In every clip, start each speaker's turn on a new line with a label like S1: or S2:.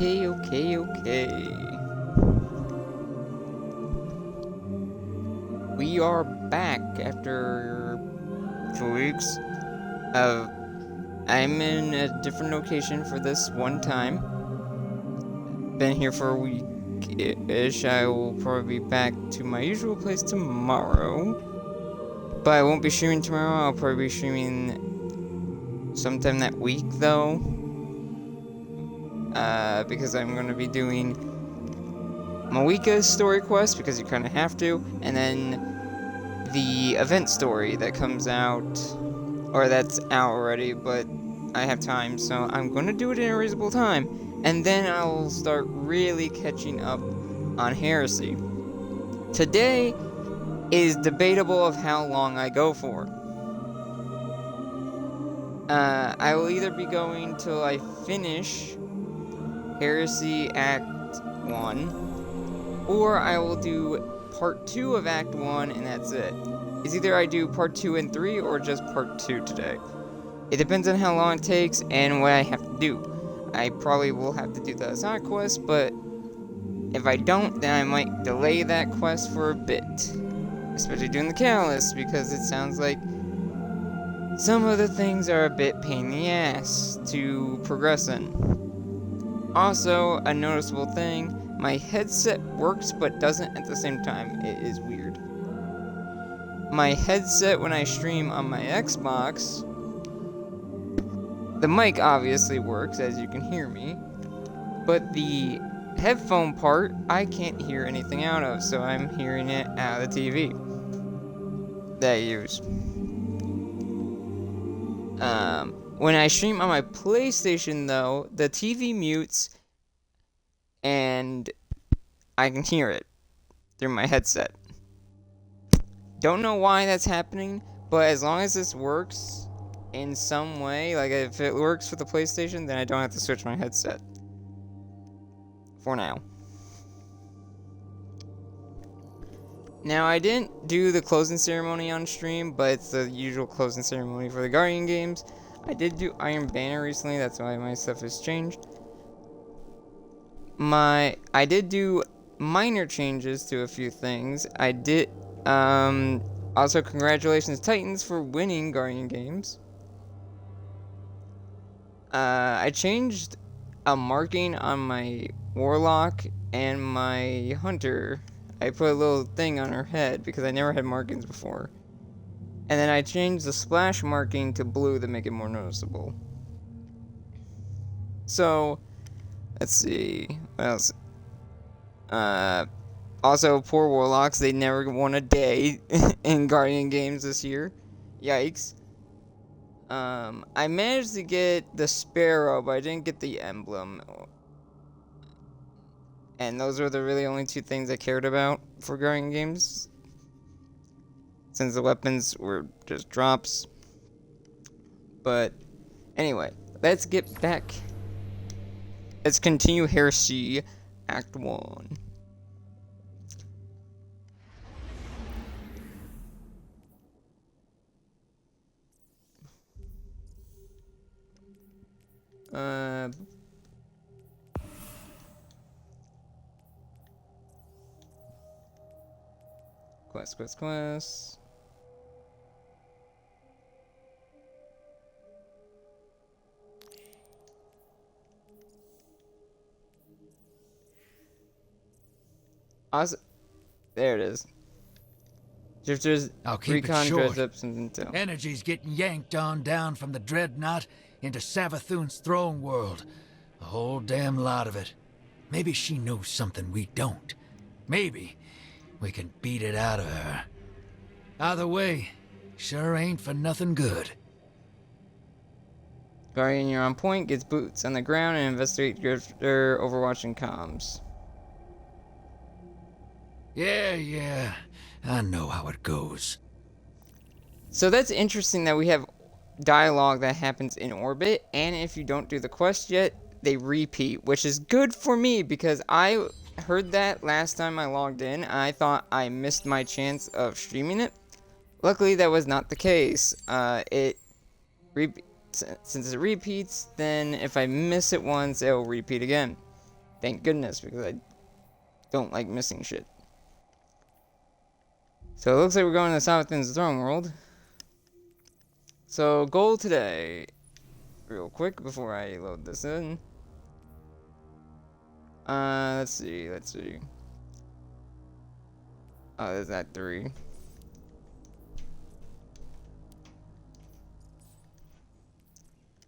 S1: Okay. We are back after 2 weeks. I'm in a different location for this one time. Been here for a week-ish. I will probably be back to my usual place tomorrow. But I won't be streaming tomorrow. I'll probably be streaming sometime that week, though. Because I'm going to be doing Malika's story quest, because you kind of have to, and then the event story that comes out, or that's out already, but I have time, so I'm going to do it in a reasonable time, and then I'll start really catching up on Heresy. Today is debatable of how long I go for. I will either be going till I finish Heresy Act 1, or I will do Part 2 of Act 1, and that's it. It's either I do Part 2 and 3, or just Part 2 today. It depends on how long it takes, and what I have to do. I probably will have to do the side quest, but if I don't, then I might delay that quest for a bit. Especially doing the catalyst, because it sounds like some of the things are a bit pain in the ass to progress in. Also, a noticeable thing, my headset works but doesn't at the same time. It is weird. My headset, when I stream on my Xbox, the mic obviously works, as you can hear me, but the headphone part, I can't hear anything out of, so I'm hearing it out of the TV that I use. When I stream on my PlayStation, though, the TV mutes, and I can hear it through my headset. Don't know why that's happening, but as long as this works in some way, like if it works for the PlayStation, then I don't have to switch my headset. For now. Now, I didn't do the closing ceremony on stream, but it's the usual closing ceremony for the Guardian games. I did do Iron Banner recently, that's why my stuff has changed. I did do minor changes to a few things. I did, also congratulations Titans for winning Guardian games. I changed a marking on my Warlock and my Hunter. I put a little thing on her head because I never had markings before. And then I changed the splash marking to blue to make it more noticeable. So, let's see, what else? Also, poor Warlocks, they never won a day in Guardian games this year. Yikes. I managed to get the Sparrow, but I didn't get the emblem. And those were the really only two things I cared about for Guardian games, since the weapons were just drops. But anyway, let's get back. Let's continue Heresy Act 1. Quest. Awesome. There it is. Drifters, recon, dress up, some intel.
S2: Energy's getting yanked on down from the Dreadnaught into Savathûn's throne world. A whole damn lot of it. Maybe she knows something we don't. Maybe we can beat it out of her. Either way, sure ain't for nothing good.
S1: Guardian, you're on point, gets boots on the ground, and investigate Drifter overwatching comms.
S2: Yeah, I know how it goes.
S1: So that's interesting that we have dialogue that happens in orbit, and if you don't do the quest yet, they repeat, which is good for me, because I heard that last time I logged in, and I thought I missed my chance of streaming it. Luckily, that was not the case. Since it repeats, then if I miss it once, it will repeat again. Thank goodness, because I don't like missing shit. So it looks like we're going to Savathûn's throne world. So goal today, real quick before I load this in. Let's see. Oh, there's that 3.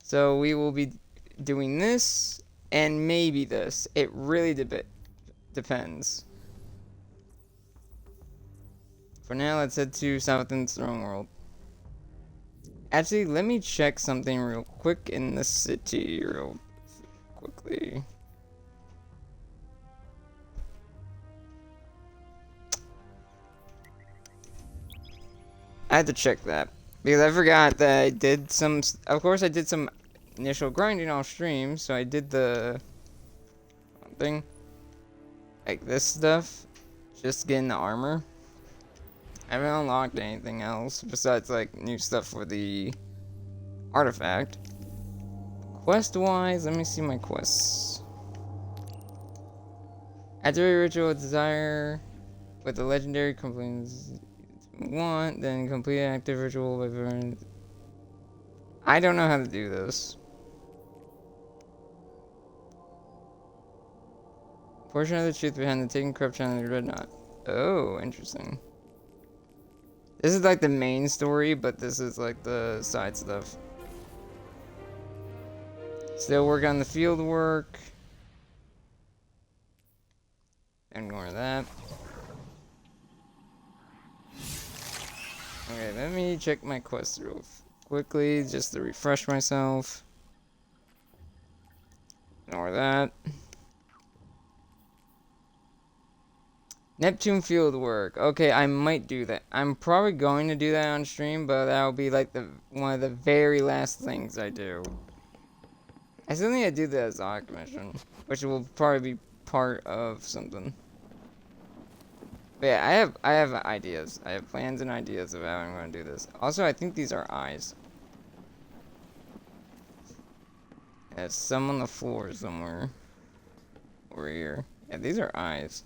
S1: So we will be doing this and maybe this. It really depends. For now, let's head to Savathûn's throne world. Actually, let me check something real quick in the city real quickly. I had to check that because I forgot that I did some. Of course, I did some initial grinding off stream, so I did the thing like this stuff, just getting the armor. I haven't unlocked anything else besides like new stuff for the artifact. Quest wise, let me see my quests. Activate ritual desire with the legendary completes want, then complete an active ritual by burning. I don't know how to do this. Portion of the truth behind the taking corruption of the Dreadnaught. Oh, interesting. This is like the main story, but this is like the side stuff. Still work on the field work. Ignore that. Okay, let me check my quest real quickly just to refresh myself. Ignore that. Neptune field work. Okay, I might do that. I'm probably going to do that on stream, but that'll be like one of the very last things I do. I still need to do the Azog mission, which will probably be part of something. But yeah, I have ideas. I have plans and ideas of how I'm going to do this. Also, I think these are eyes. There's some on the floor somewhere. Over here. Yeah, these are eyes.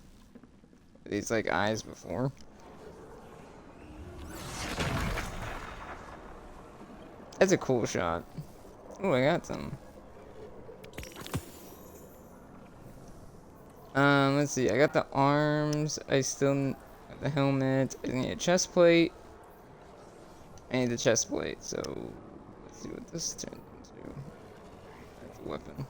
S1: Are these like eyes before? That's a cool shot. Oh, I got some. Let's see. I got the arms. I still have the helmet. I need a chest plate. I need the chest plate. So let's see what this turns into. That's a weapon.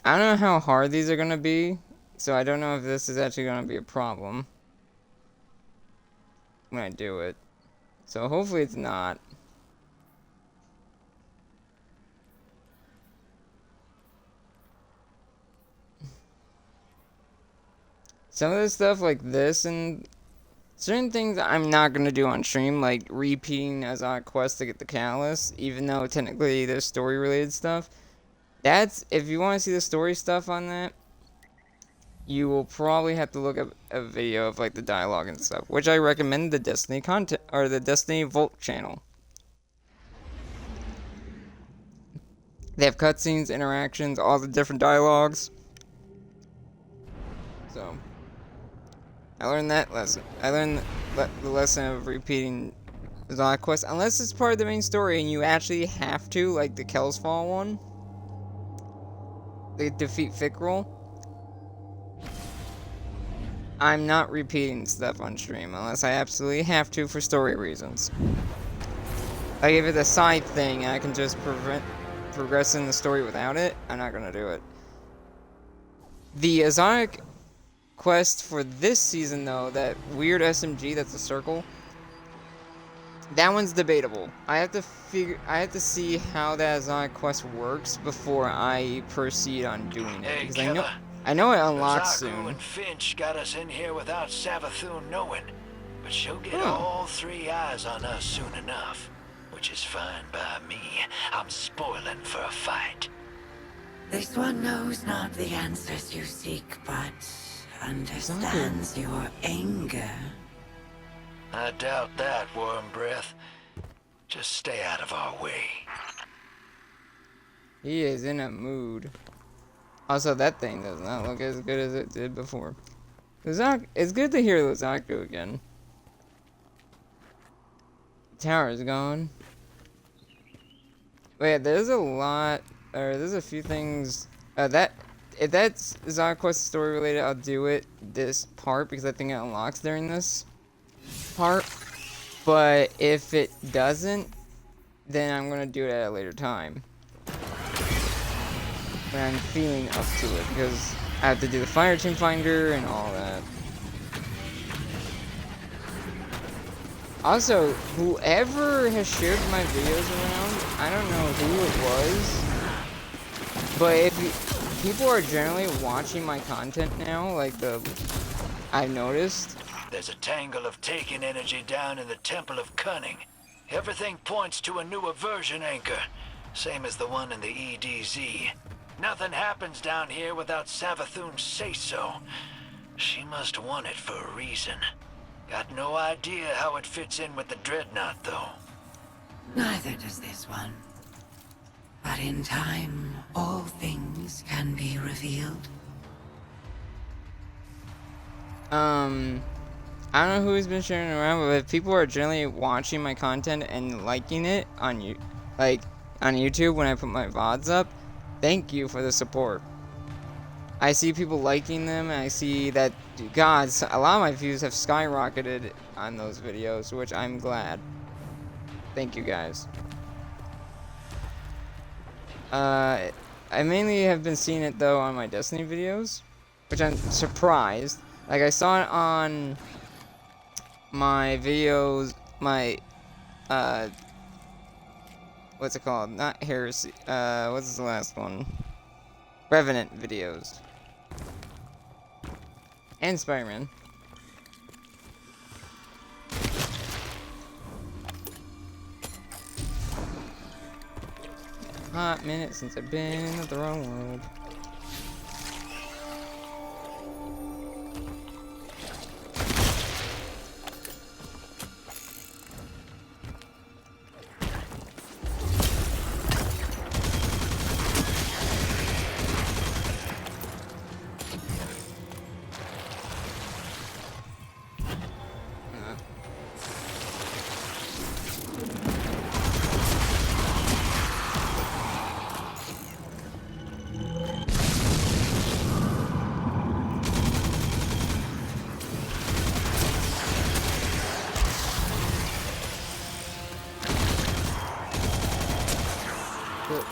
S1: I don't know how hard these are going to be, so I don't know if this is actually going to be a problem when I do it. So hopefully it's not. Some of the stuff like this and certain things I'm not going to do on stream, like repeating as on a quest to get the catalyst, even though technically there's story related stuff. That's, if you want to see the story stuff on that, you will probably have to look up a video of like the dialogue and stuff, which I recommend the Destiny content or the Destiny Vault channel. They have cutscenes, interactions, all the different dialogues. So I learned that lesson. I learned the lesson of repeating the quest, unless it's part of the main story and you actually have to, like the Kelsfall one. They defeat Fickrel. I'm not repeating stuff on stream unless I absolutely have to for story reasons. Like if it's a side thing and I can just progress in the story without it, I'm not gonna do it. The Azonic quest for this season though, that weird SMG that's a circle, that one's debatable. I have to see how that Azonic quest works before I proceed on doing it. Because I know it unlocks soon.
S3: And Finch got us in here without Savathûn knowing, but she'll get all 3 eyes on us soon enough. which is fine by me. I'm spoiling for a fight.
S4: This one knows not the answers you seek, but understands your anger.
S3: I doubt that, Worm Breath. Just stay out of our way.
S1: He is in a mood. Also, that thing does not look as good as it did before. It's good to hear Lozaku again. Tower is gone. Wait, there's a lot, or there's a few things. If that's ZocQuest story related, I'll do it this part because I think it unlocks during this part. But if it doesn't, then I'm gonna do it at a later time when I'm feeling up to it, because I have to do the fire team finder and all that. Also, whoever has shared my videos around, I don't know who it was, but if people are generally watching my content now, like I've noticed.
S3: There's a tangle of taken energy down in the Temple of Cunning. Everything points to a new aversion anchor, same as the one in the EDZ. Nothing happens down here without Savathûn say so. She must want it for a reason. Got no idea how it fits in with the Dreadnaught, though.
S4: Neither does this one. But in time, all things can be revealed.
S1: I don't know who's been sharing it around, but if people are generally watching my content and liking it on on YouTube when I put my VODs up, thank you for the support. I see people liking them, and I see that, God, a lot of my views have skyrocketed on those videos, which I'm glad. Thank you, guys. I mainly have been seeing it, though, on my Destiny videos, which I'm surprised. Like, I saw it on my videos, what's it called? Not Heresy, what's the last one? Revenant videos. And Spider-Man. Hot minute since I've been in the throne world.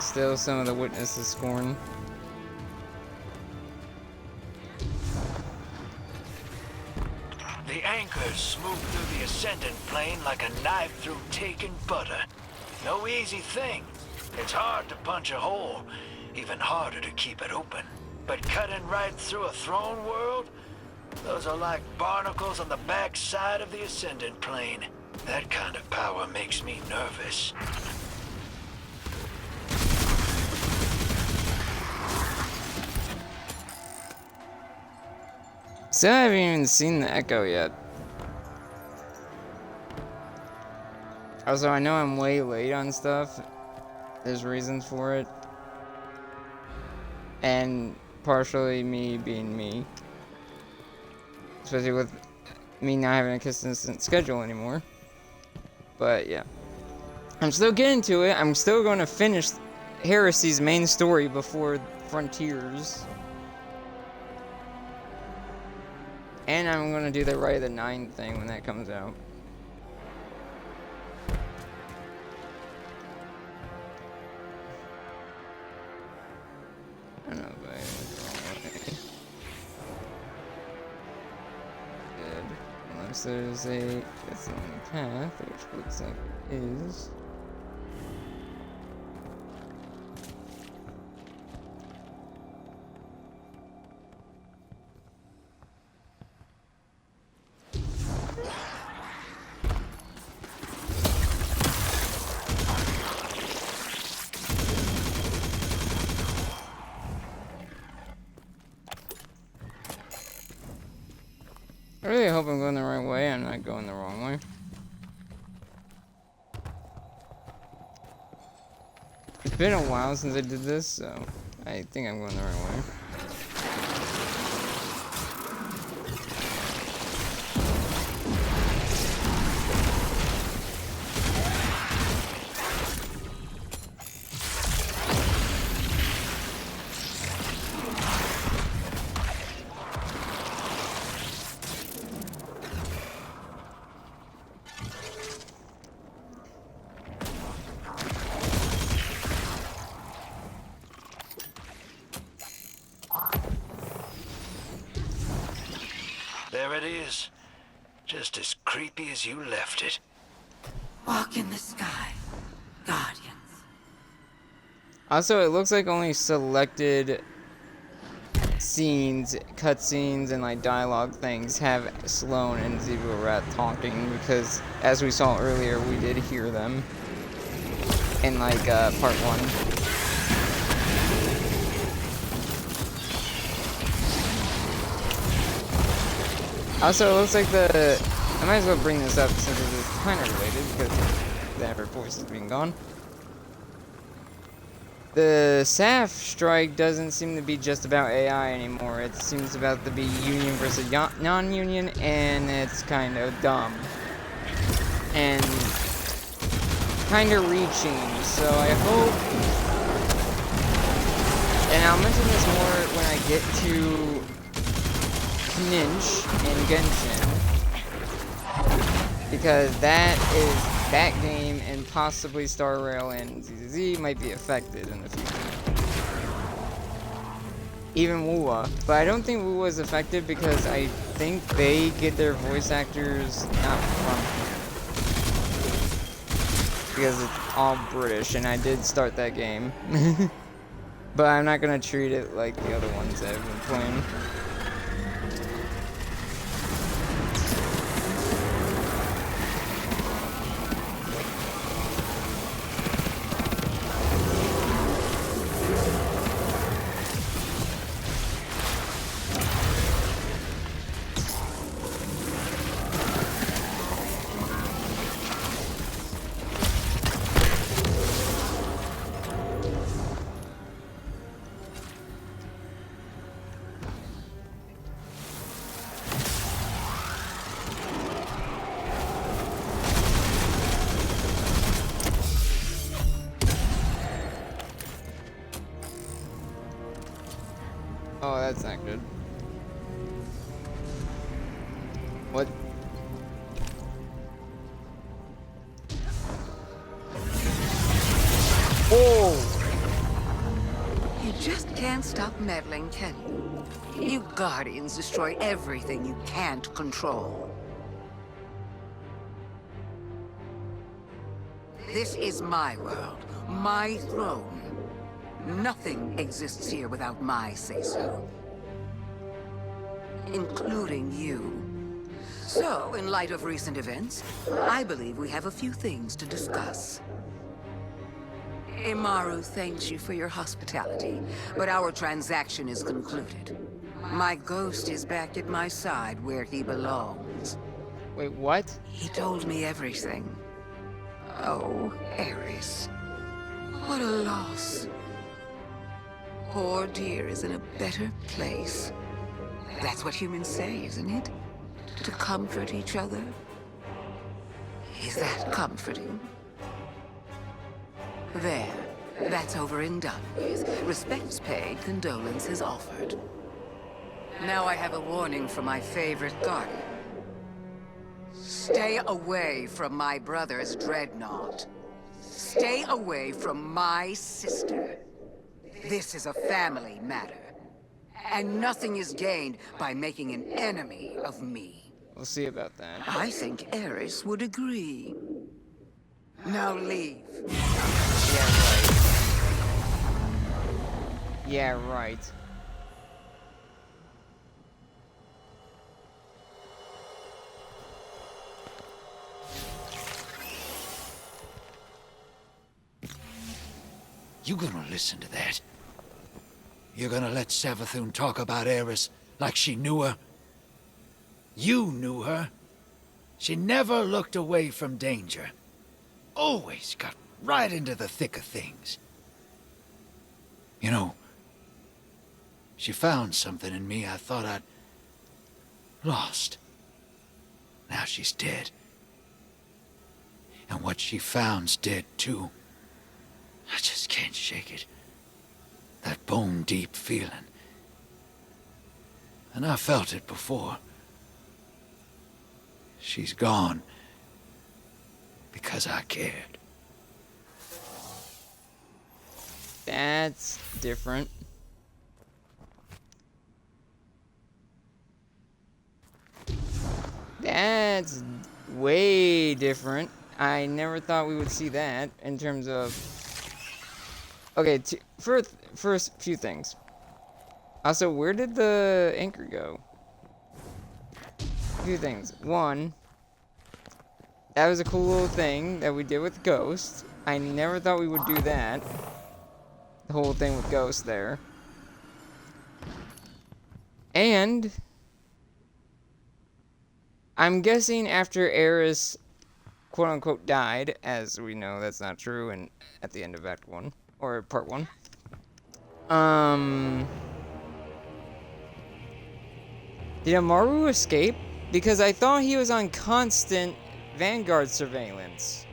S1: Still some of the witnesses scorn.
S3: The anchors smooth through the ascendant plane like a knife through taken butter. No easy thing. It's hard to punch a hole, even harder to keep it open. But cutting right through a throne world? Those are like barnacles on the back side of the ascendant plane. That kind of power makes me nervous.
S1: Still haven't even seen the Echo yet. Also, I know I'm way late on stuff. There's reasons for it. And partially me being me. Especially with me not having a consistent schedule anymore. But yeah. I'm still getting to it. I'm still going to finish Heresy's main story before Frontiers. And I'm gonna do the Right of the Nine thing when that comes out. I don't know if I good. Unless there's a that's the only path, which looks like it is. hope I'm going the right way. I'm not going the wrong way. It's been a while since I did this, so I think I'm going the right way.
S3: There it is. Just as creepy as you left it.
S4: Walk in the sky, Guardians.
S1: Also, it looks like only selected scenes, cutscenes, and like dialogue things have Sloane and Xivu talking, because as we saw earlier, we did hear them in like part 1. Also, it looks like I might as well bring this up since it is kind of related, because their voice is being gone. The SAF strike doesn't seem to be just about AI anymore. It seems about to be union versus non-union, and it's kind of dumb. And kind of reaching, so I hope... And I'll mention this more when I get to Ninch in Genshin, because that game and possibly Star Rail and ZZZ might be affected in the future. Even Wuwa, but I don't think Wuwa is affected because I think they get their voice actors not from here, because it's all British, and I did start that game. But I'm not gonna treat it like the other ones that I've been playing. Oh, that's not good. What? Oh!
S4: You just can't stop meddling, can you? You Guardians destroy everything you can't control. This is my world, my throne. Nothing exists here without my say-so. Including you. So, in light of recent events, I believe we have a few things to discuss. Imaru thanks you for your hospitality, but our transaction is concluded. My ghost is back at my side where he belongs.
S1: Wait, what?
S4: He told me everything. Oh, Eris. What a loss. Poor dear is in a better place. That's what humans say, isn't it? To comfort each other. Is that comforting? There. That's over and done with. Respects paid, condolences offered. Now I have a warning from my favorite guardian. Stay away from my brother's Dreadnaught. Stay away from my sister. This is a family matter. And nothing is gained by making an enemy of me.
S1: We'll see about that.
S4: I think Eris would agree. Now leave.
S1: Yeah, right. Yeah, right.
S2: You gonna listen to that? You're gonna let Savathûn talk about Eris like she knew her? You knew her. She never looked away from danger. Always got right into the thick of things. You know, she found something in me I thought I'd lost. Now she's dead. And what she found's dead too. I just can't shake it. That bone-deep feeling. And I felt it before. She's gone because I cared.
S1: That's different. That's way different. I never thought we would see that in terms of... Okay, first few things. Also, where did the anchor go? A few things. One, that was a cool little thing that we did with Ghost. I never thought we would do that. The whole thing with Ghost there. And I'm guessing after Eris, quote-unquote, died, as we know that's not true, and at the end of Act 1, or Part 1. Did Amaru escape? Because I thought he was on constant Vanguard surveillance.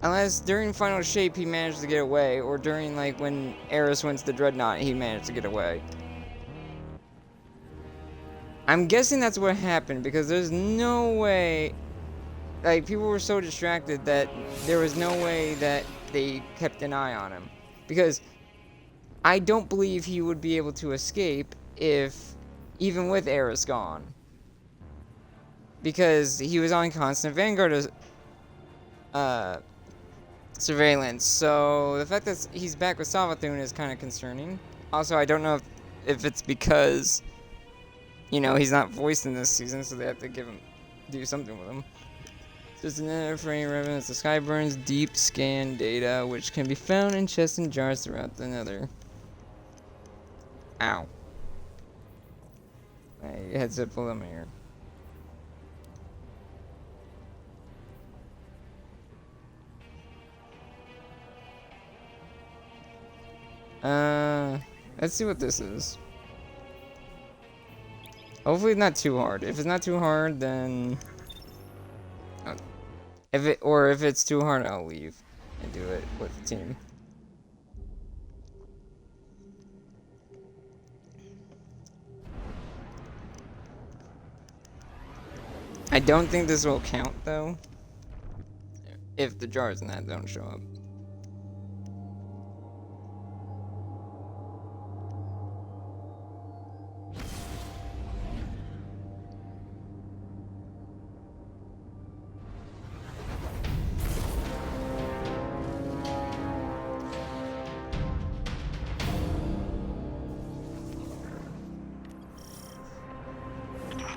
S1: Unless during Final Shape he managed to get away, or during, like, when Eris went to the Dreadnaught, he managed to get away. I'm guessing that's what happened, because there's no way... Like, people were so distracted that there was no way that they kept an eye on him. Because I don't believe he would be able to escape if... even with Eris gone. Because he was on constant Vanguard surveillance. So the fact that he's back with Savathûn is kind of concerning. Also, I don't know if it's because, you know, he's not voiced in this season, so they have to do something with him. Just another frame reference. The Skyburns deep scan data, which can be found in chests and jars throughout the nether. Ow. My headset pulled up my ear. Let's see what this is. Hopefully not too hard. If it's not too hard, then... If it's too hard, I'll leave and do it with the team. I don't think this will count, though, if the jars and that don't show up.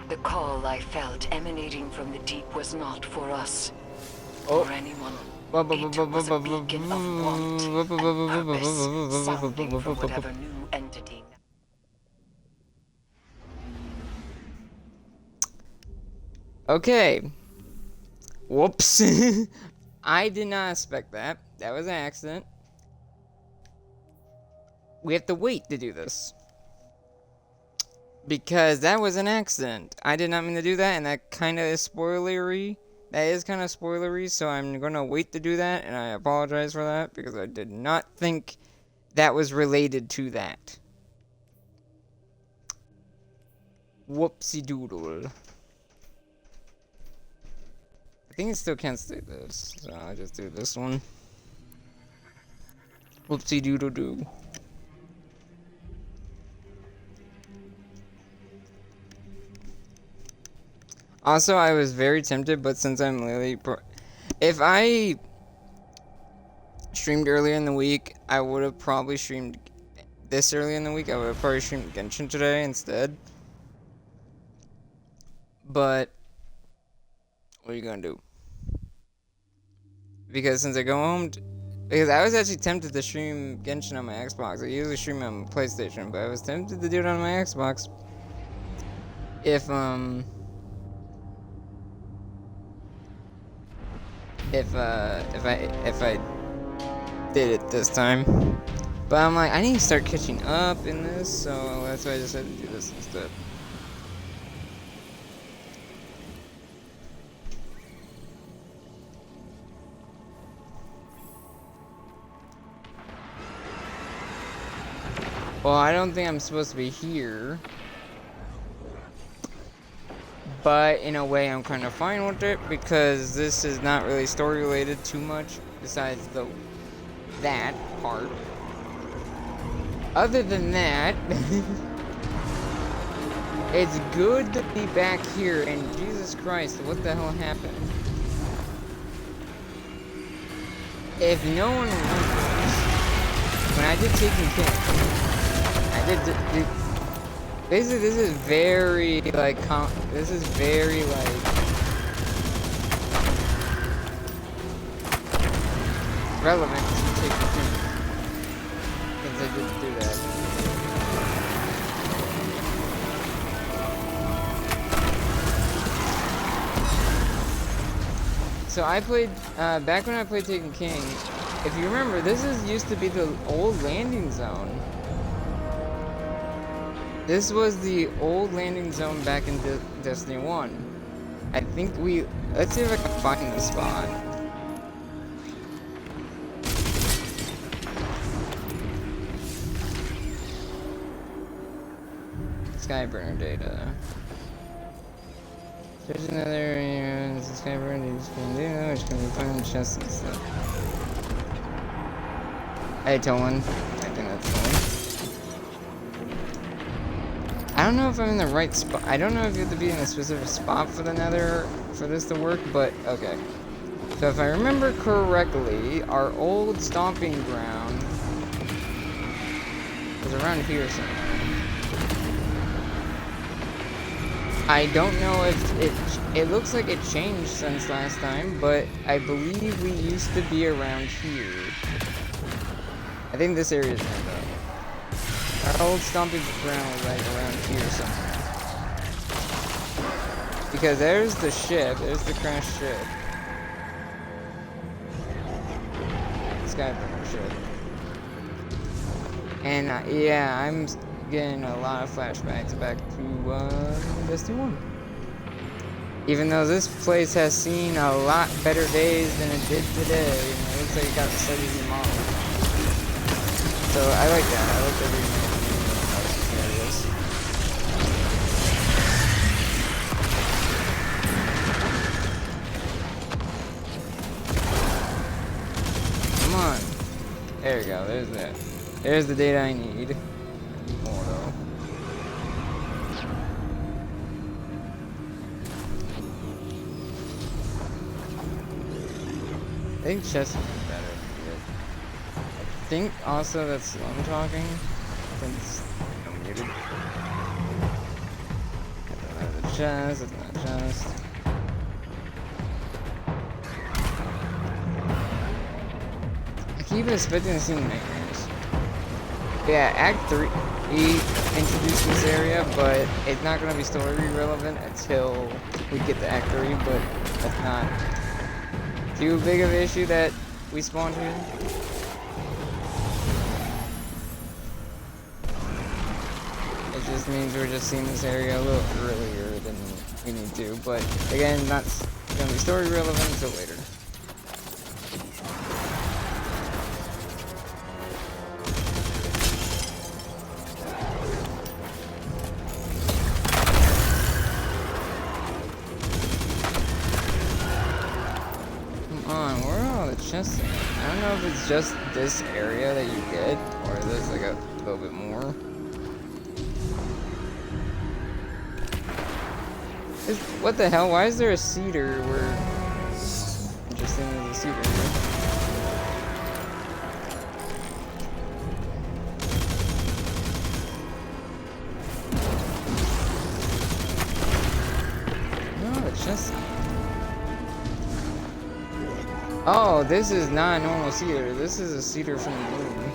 S5: The call I felt emanating from the deep was not for us.
S1: Oh.
S5: Or anyone. It was a beacon of want and purpose, sounding from whatever new entity.
S1: Okay. Whoops. I did not expect that. That was an accident. We have to wait to do this. Because that was an accident. I did not mean to do that, and that kind of is spoilery. That is kind of spoilery, so I'm going to wait to do that, and I apologize for that, because I did not think that was related to that. Whoopsie doodle. I think it still can't do this, so I'll just do this one. Whoopsie doodle doo. Also, I was very tempted, but since I'm literally... If I streamed earlier in the week, I would have probably streamed this early in the week. I would have probably streamed Genshin today instead. But, what are you gonna do? Because since I go home... Because I was actually tempted to stream Genshin on my Xbox. I usually stream on PlayStation, but I was tempted to do it on my Xbox. If, if I did it this time. But I'm like, I need to start catching up in this, so that's why I decided to do this instead. Well, I don't think I'm supposed to be here. But in a way, I'm kind of fine with it because this is not really story related too much besides that part. Other than that, it's good to be back here. And Jesus Christ, what the hell happened? If no one remembers, when I did Taken King, I did basically, this is very, like, relevant to Taken King. Since I did do that. So I played, back when I played Taken King, if you remember, used to be the old landing zone. This was the old landing zone back in Destiny 1. I think let's see if I can find the spot. Skyburner data. There's another area, this is Skyburner data, which can be found in chests and stuff. Hey, Tolan. I think that's Tolan. I don't know if I'm in the right spot. I don't know if you have to be in a specific spot for the nether for this to work, but okay. So if I remember correctly, our old stomping ground was around here somewhere. I don't know if it looks like it changed since last time, but I believe we used to be around here. I think this area is right though. Our old stomping ground was like around here somewhere. Because there's the ship, there's the crashed ship. Skyburner ship. And yeah, I'm getting a lot of flashbacks back to Destiny 1. Even though this place has seen a lot better days than it did today, it looks like it got slightly remodeled. So I like that. I like the remake. Come on. There we go. There's that. There's the data I need. More though. I think chest would be better. I think also that's Sloane talking. Since I'm muted. Another chest, another chest. I keep expecting to see nightmares. Yeah, Act 3 introduced this area, but it's not going to be story relevant until we get to Act 3, but that's not too big of an issue that we spawned here. It just means we're just seeing this area a little earlier than we need to, but again, not going to be story relevant until later. Chests. I don't know if it's just this area that you get, or there's like a little bit more. What the hell? Why is there a cedar where... Interesting, there's a cedar here. No, the chest. Oh, this is not a normal cedar. This is a cedar from the moon.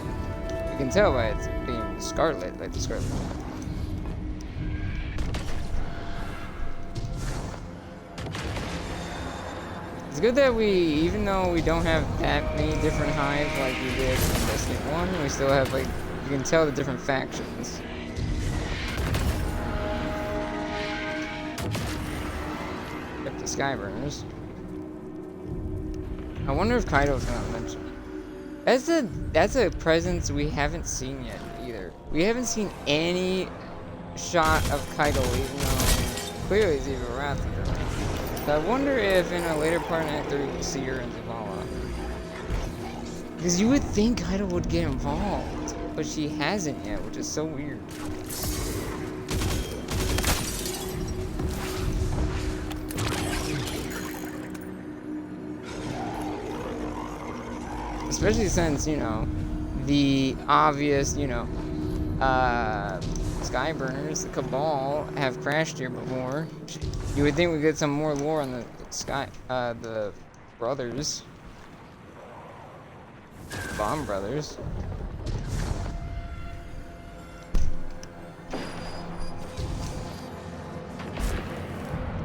S1: You can tell by it being scarlet, like the scarlet. It's good that we, even though we don't have that many different hives like we did in Destiny 1, we still have, like, you can tell the different factions. Except the Skyburners. I wonder if Kaido's gonna mention. That's a presence we haven't seen yet either. We haven't seen any shot of Kaido, even though clearly he's even Wrath here. So I wonder if in a later part in Act 3 we'll see her in Zavala. Because you would think Kaido would get involved, but she hasn't yet, which is so weird. Especially since, you know, the obvious, you know, Skyburners, the Cabal, have crashed here before. You would think we'd get some more lore on the brothers. Bomb brothers.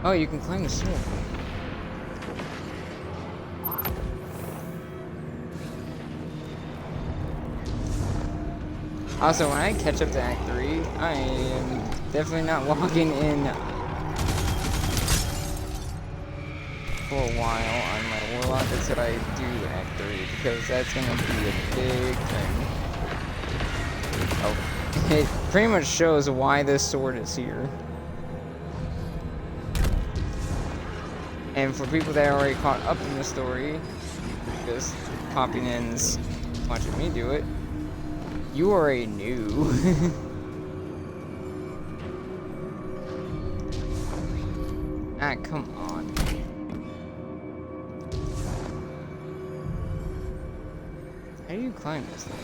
S1: Oh, you can climb the sword. Also, when I catch up to Act 3, I am definitely not logging in for a while on my Warlock until I do Act 3, because that's going to be a big thing. Oh, it pretty much shows why this sword is here. And for people that are already caught up in the story, just popping in and watching me do it, you already knew. Ah, come on. How do you climb this thing?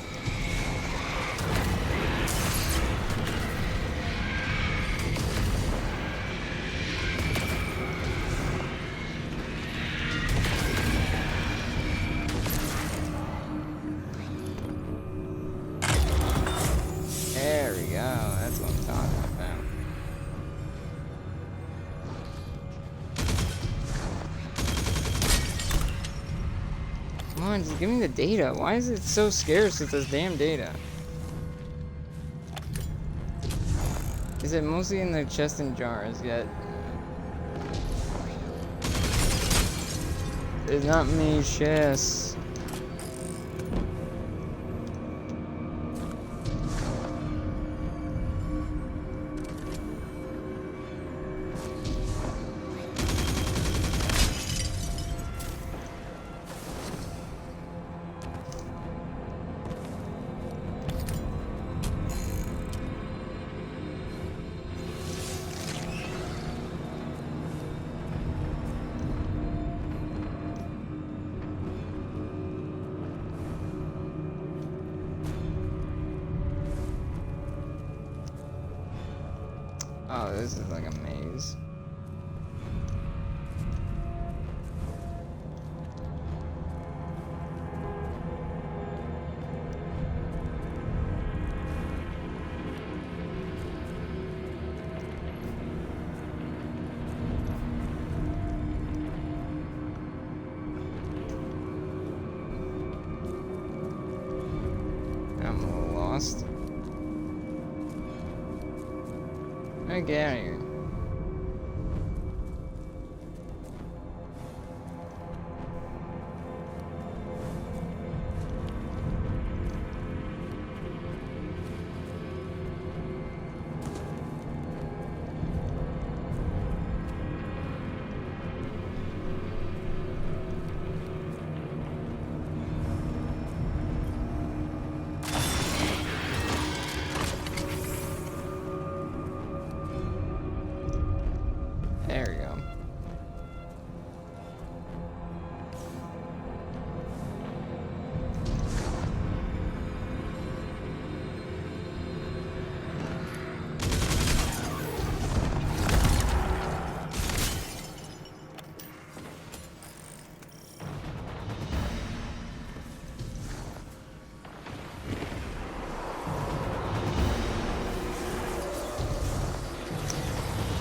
S1: There we go, that's what I'm talking about. Come on, just give me the data. Why is it so scarce with this damn data? Is it mostly in the chest and jars yet? There's not many chests. Oh, this is like a maze. I'm a little lost. Get out of here. There we go.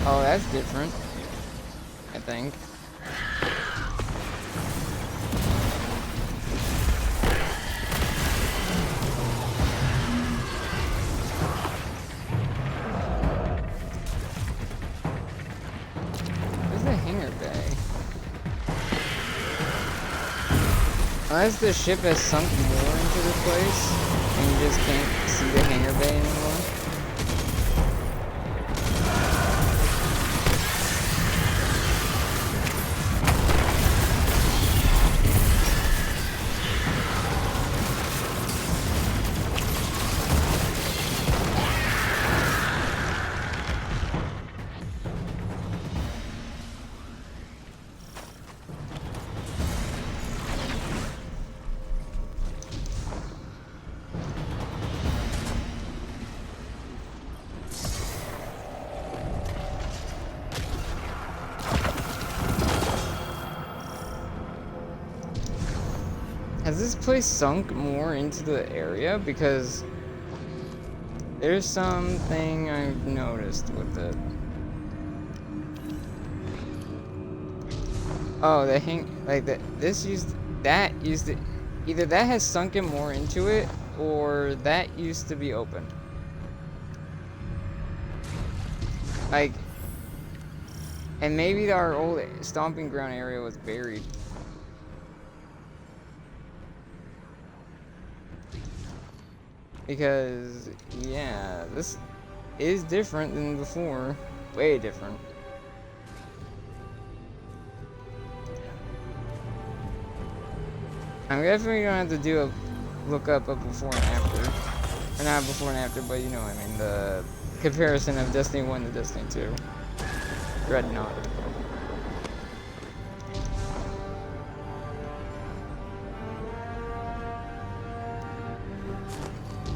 S1: Oh, that's different. I think. Unless the ship has sunk more into this place, and you just can't see the hangar bay anymore. Has this place sunk more into the area? Because there's something I've noticed with it. Oh, the that used to, either that has sunken more into it, or that used to be open. Like, and maybe our old stomping ground area was buried. Because, yeah, this is different than before. Way different. I'm definitely gonna have to do a look up a before and after. Or not before and after, but you know what I mean. The comparison of Destiny 1 to Destiny 2. Dreadnaught.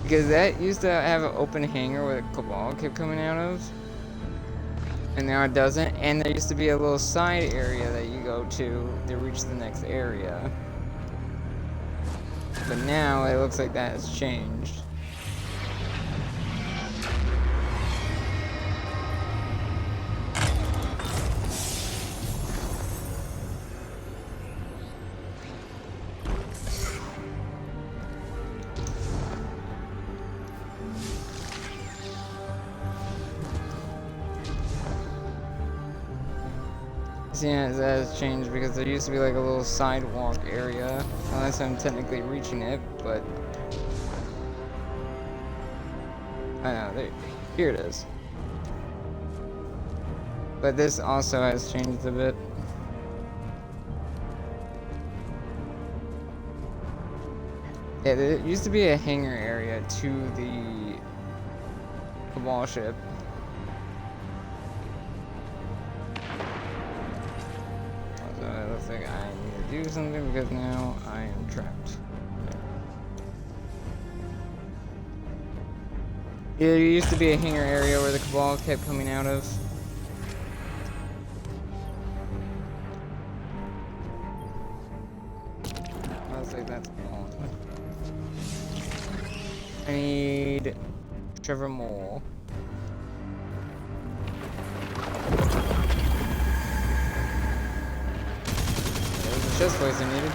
S1: Because that used to have an open hangar where the Cabal kept coming out of. And now it doesn't. And there used to be a little side area that you go to reach the next area. But now it looks like that has changed. Yeah, that has changed because there used to be like a little sidewalk area, unless I'm technically reaching it, but I know, here it is. But this also has changed a bit. Yeah, there used to be a hangar area to the Cabal ship. Like I need to do something because now I am trapped. Yeah, there used to be a hangar area where the Cabal kept coming out of. I was like, that's gone. I need Trevor Mole. Chest place I needed.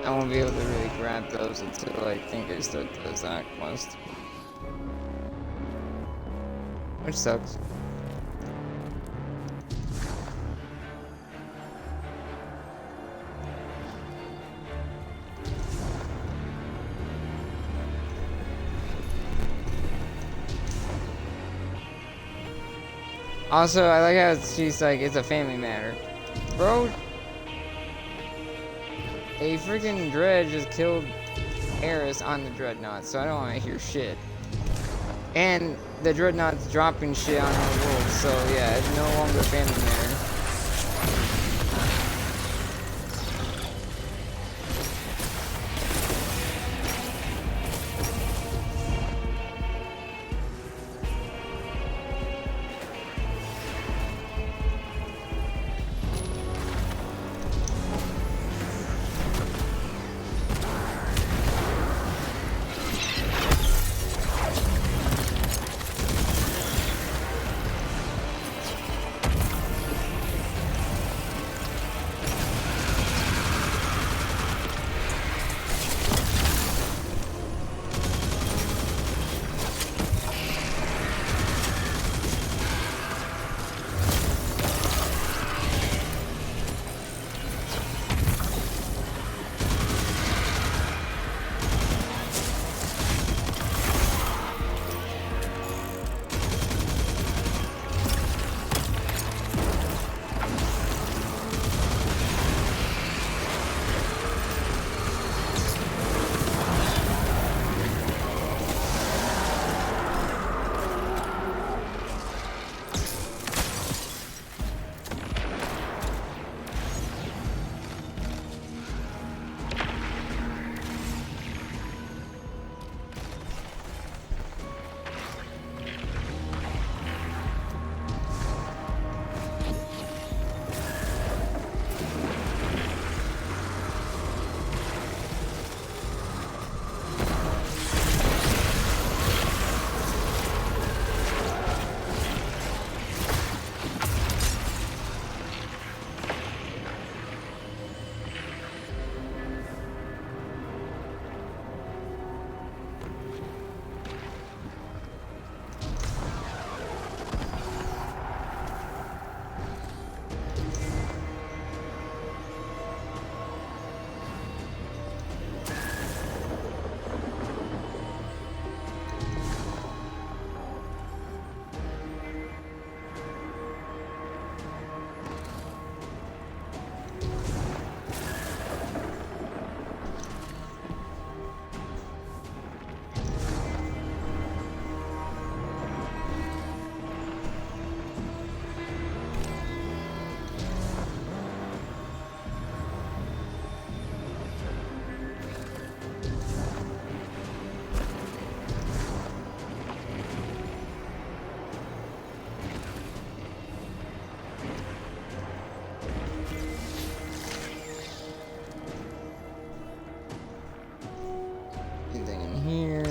S1: I won't be able to really grab those until I think I start the Zach quest. Which sucks. Also, I like how she's like, it's a family matter. Bro, a freaking Dread just killed Eris on the Dreadnought, so I don't want to hear shit. And the Dreadnought's dropping shit on the world, so yeah, it's no longer a family matter. Anything in here?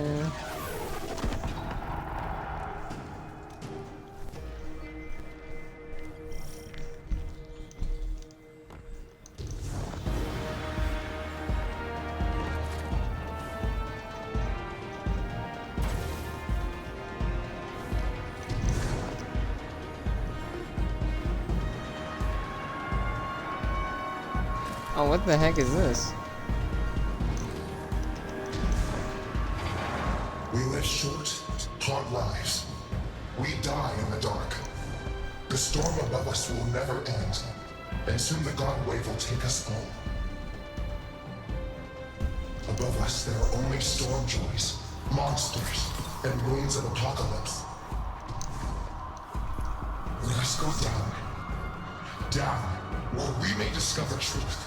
S1: Oh, what the heck is this?
S6: We live short, hard lives. We die in the dark. The storm above us will never end, and soon the God wave will take us all. Above us, there are only storm joys, monsters, and winds of apocalypse. Let us go down, down, where we may discover truth.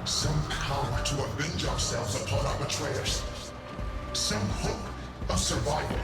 S6: Some power to avenge ourselves upon our betrayers. Some hope of survival.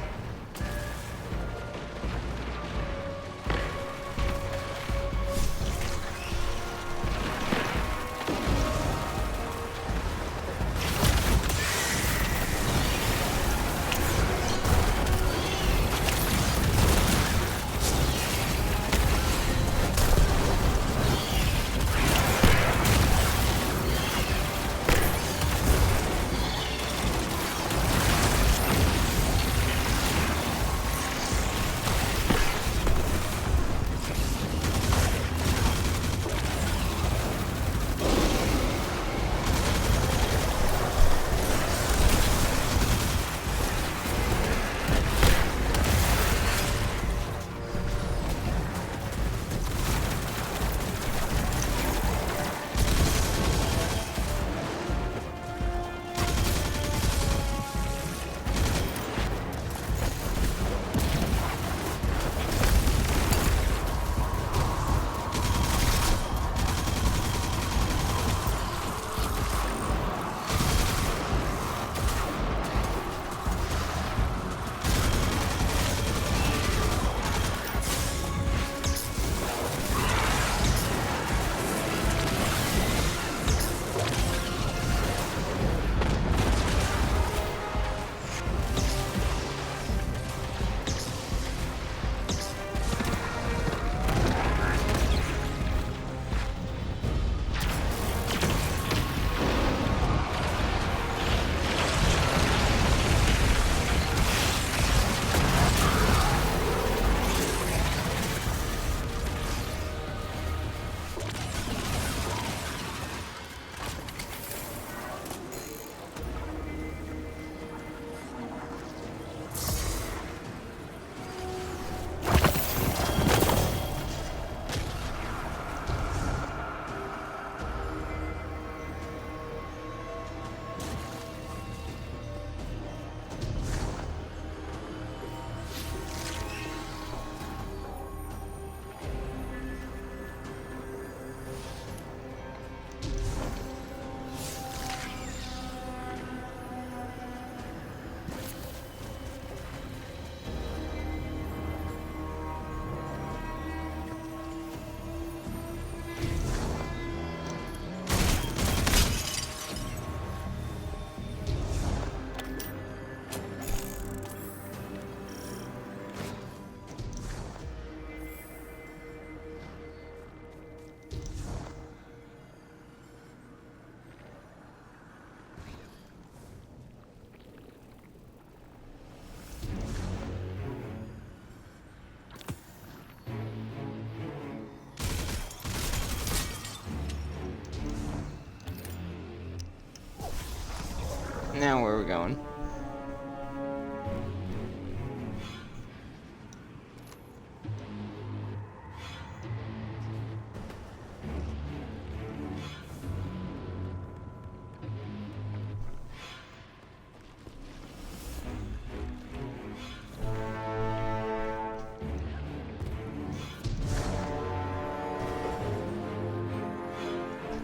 S1: Now where are we going?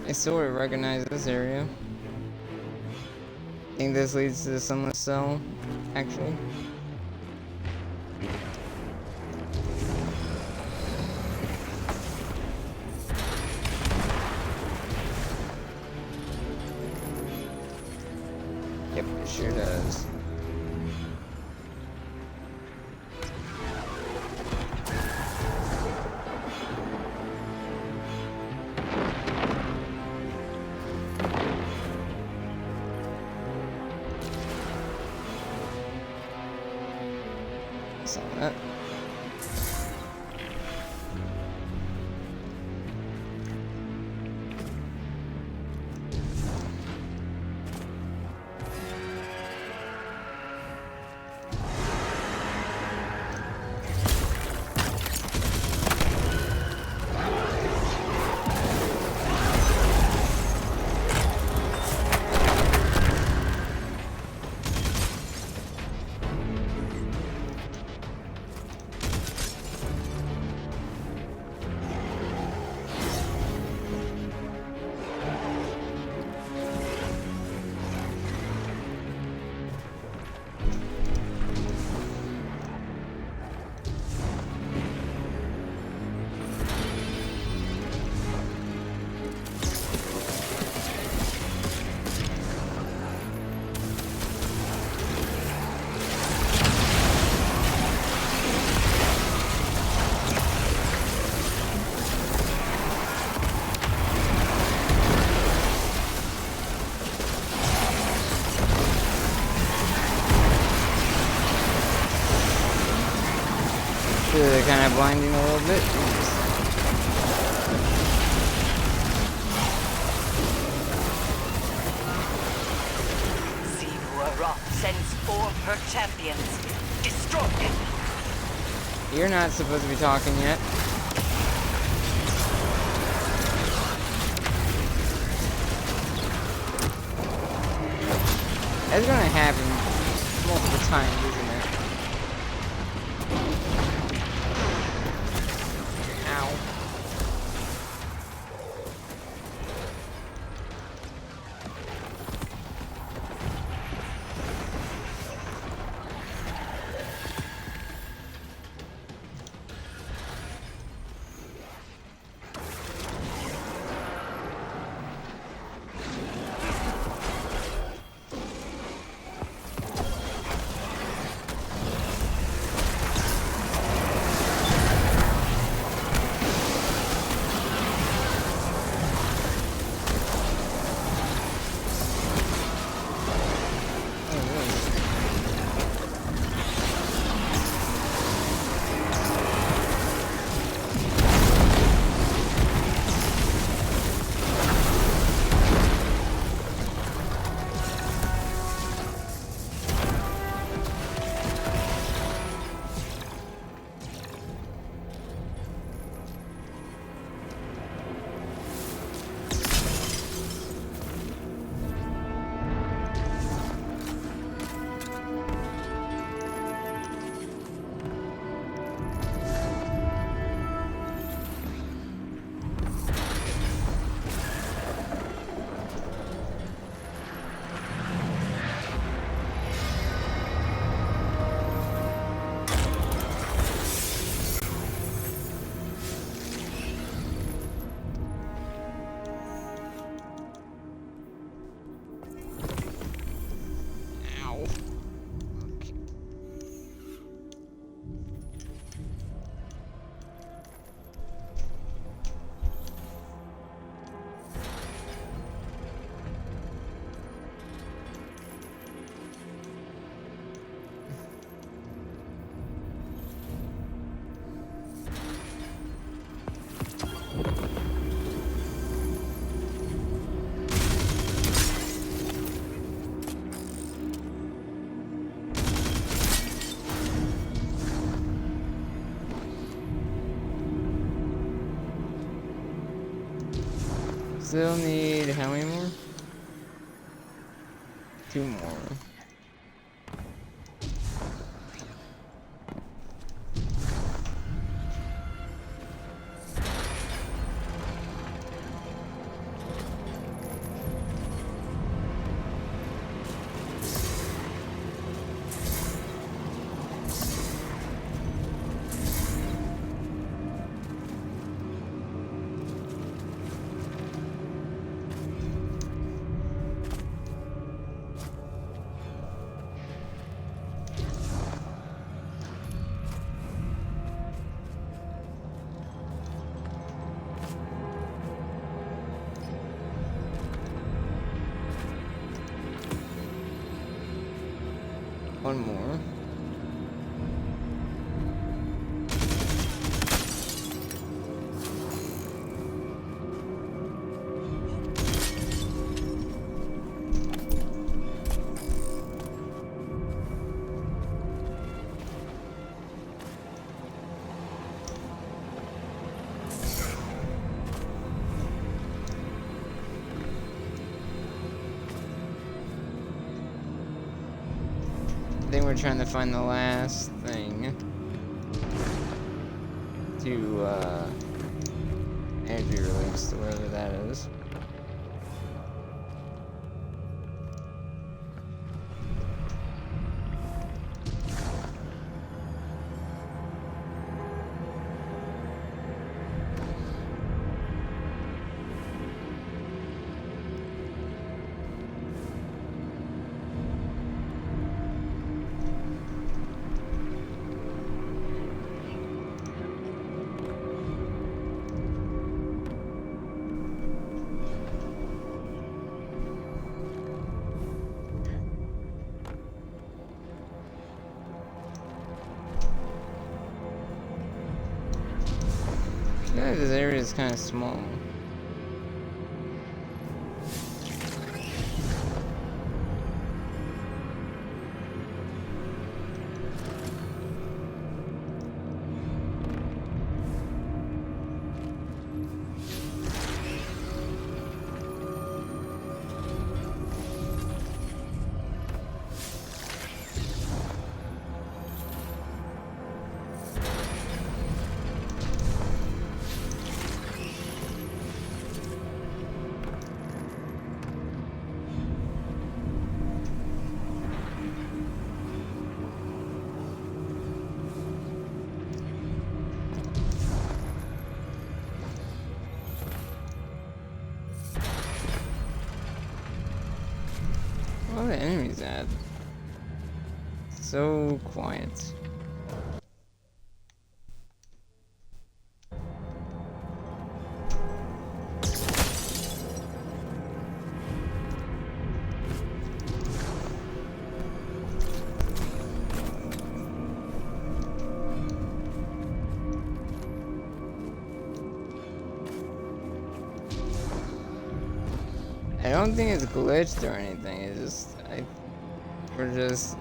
S1: I sort of recognize this area. I think this leads to the Sunless Cell, actually. Yep, it sure does. Saw that. They're kind of blinding a little bit.
S5: Xivu sends 4 her champions. Destroy them.
S1: You're not supposed to be talking yet. That's gonna happen multiple times, isn't it? Ow. still need how many more? 2 more. One more. I think we're trying to find the last thing to energy release to wherever that is. I feel like this area is kind of small. Where are the enemies at? So quiet. I don't think it's glitched or anything. It's just we're just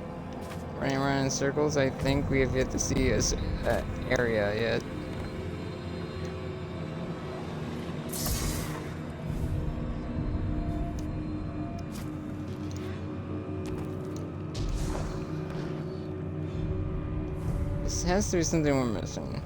S1: running around in circles. I think we have yet to see that area yet. This has to be something we're missing.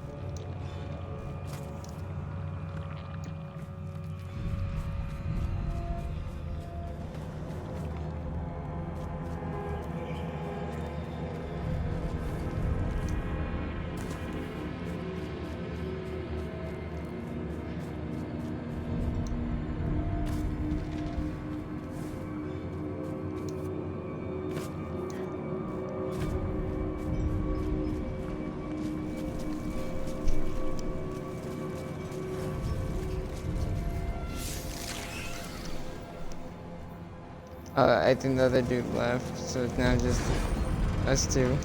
S1: I think the other dude left, so it's now just us two.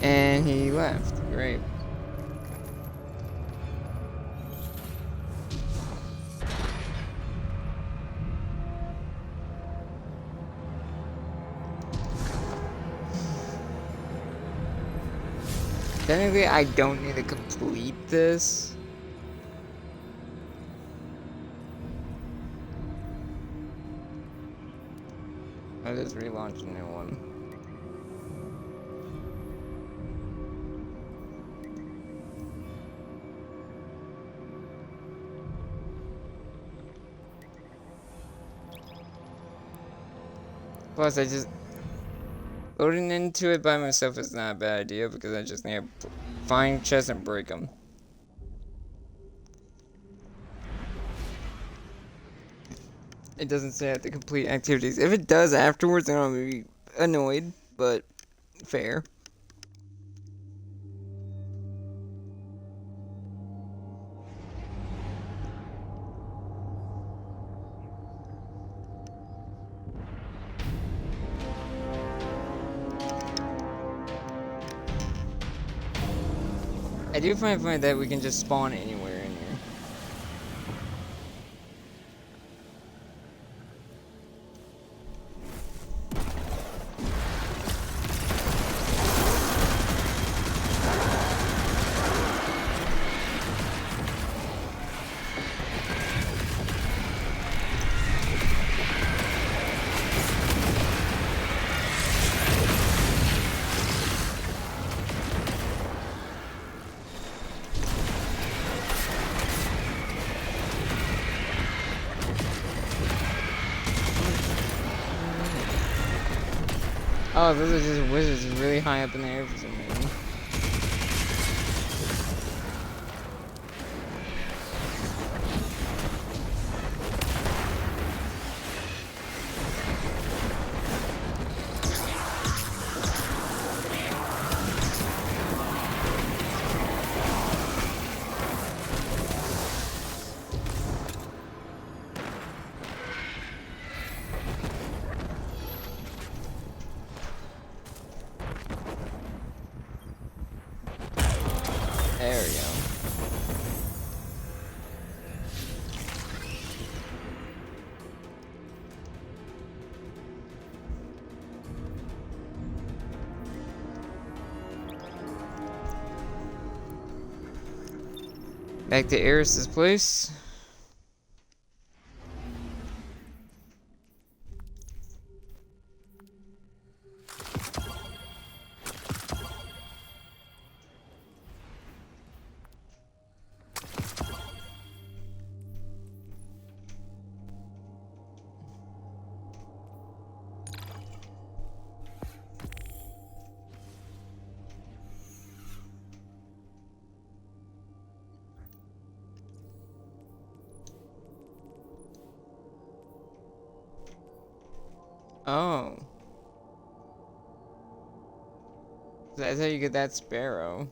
S1: And he left. Great. Technically, I don't need to complete this. I'll just relaunch a new one. Plus, I just... Loading into it by myself is not a bad idea because I just need to find chests and break them. It doesn't say I have to complete activities. If it does afterwards, then I'll be annoyed, but fair. I do find it funny that we can just spawn anywhere in here. Oh, those are just wizards really high up in the air for some reason. There we go. Back to Eris's place. Oh. That's how you get that sparrow.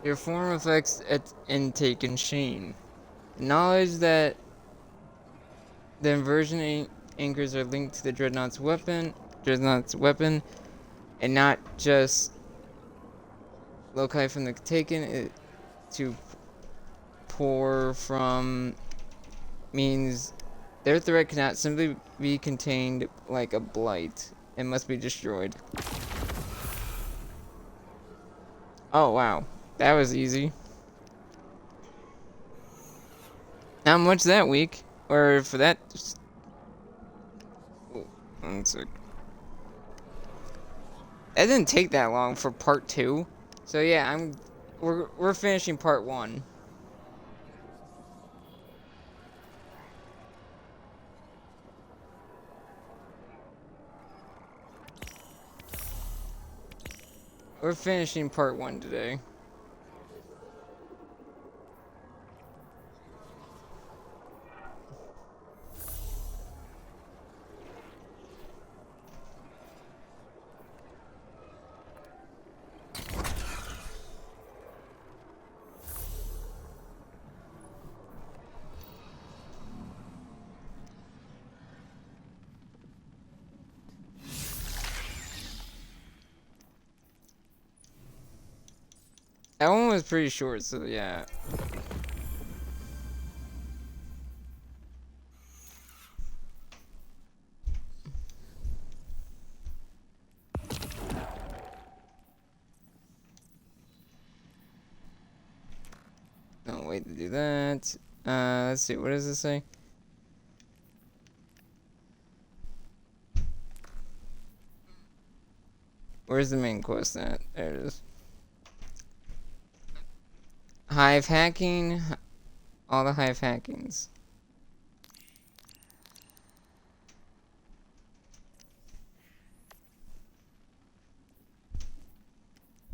S1: Your form reflects its intake and sheen. Knowledge that the inversion anchors are linked to the Dreadnaught's weapon, and not just loci from the taken to pour from means their threat cannot simply be contained like a blight. It must be destroyed. Oh wow. That was easy. Not much that week. Or for that. Oh, 1 sec. That didn't take that long for part 2. So yeah, we're finishing part 1. We're finishing part 1 today. That one was pretty short, so yeah. No, wait to do that. Let's see, what does this say? Where's the main quest at? There it is. Hive hacking. All the hive hackings.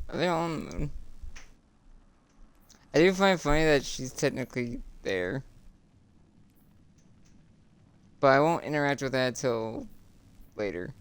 S1: Are they all on the moon? I do find it funny that she's technically there. But I won't interact with that till later.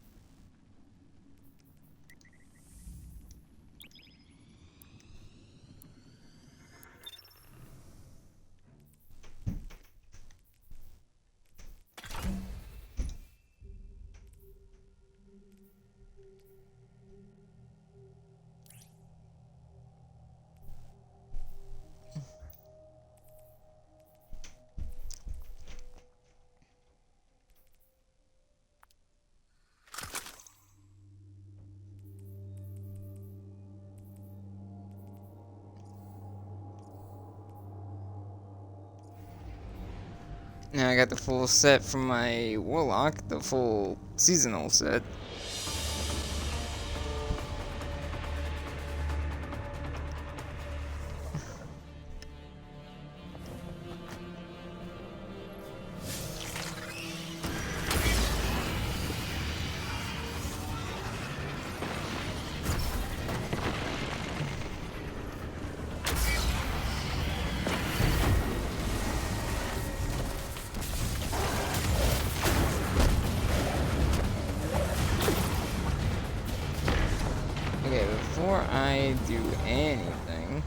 S1: Now I got the full set from my Warlock, the full seasonal set. Okay, before I do anything,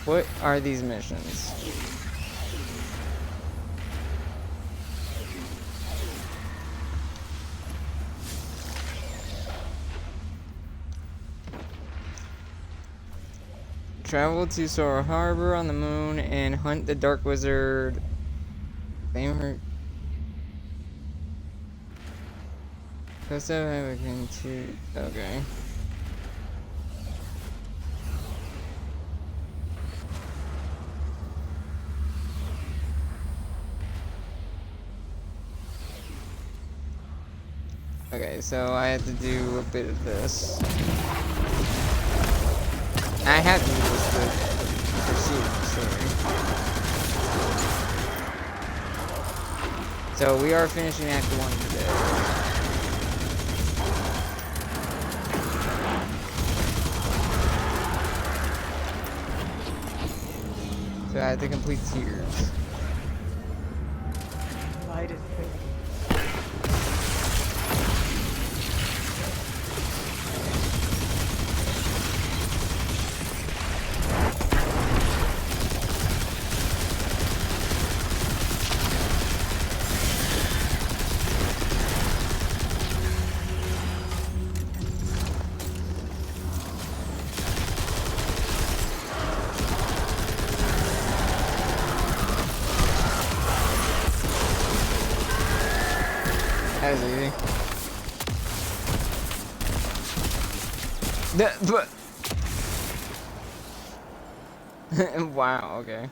S1: what are these missions? Travel to Sora Harbor on the moon and hunt the Dark Wizard. Blame her. Okay. Okay, so I have to do a bit of this. I have to do this to proceed the story. So we are finishing Act 1 today. So I had to complete Tears.
S7: Light is fading.
S1: That was easy. Wow, okay.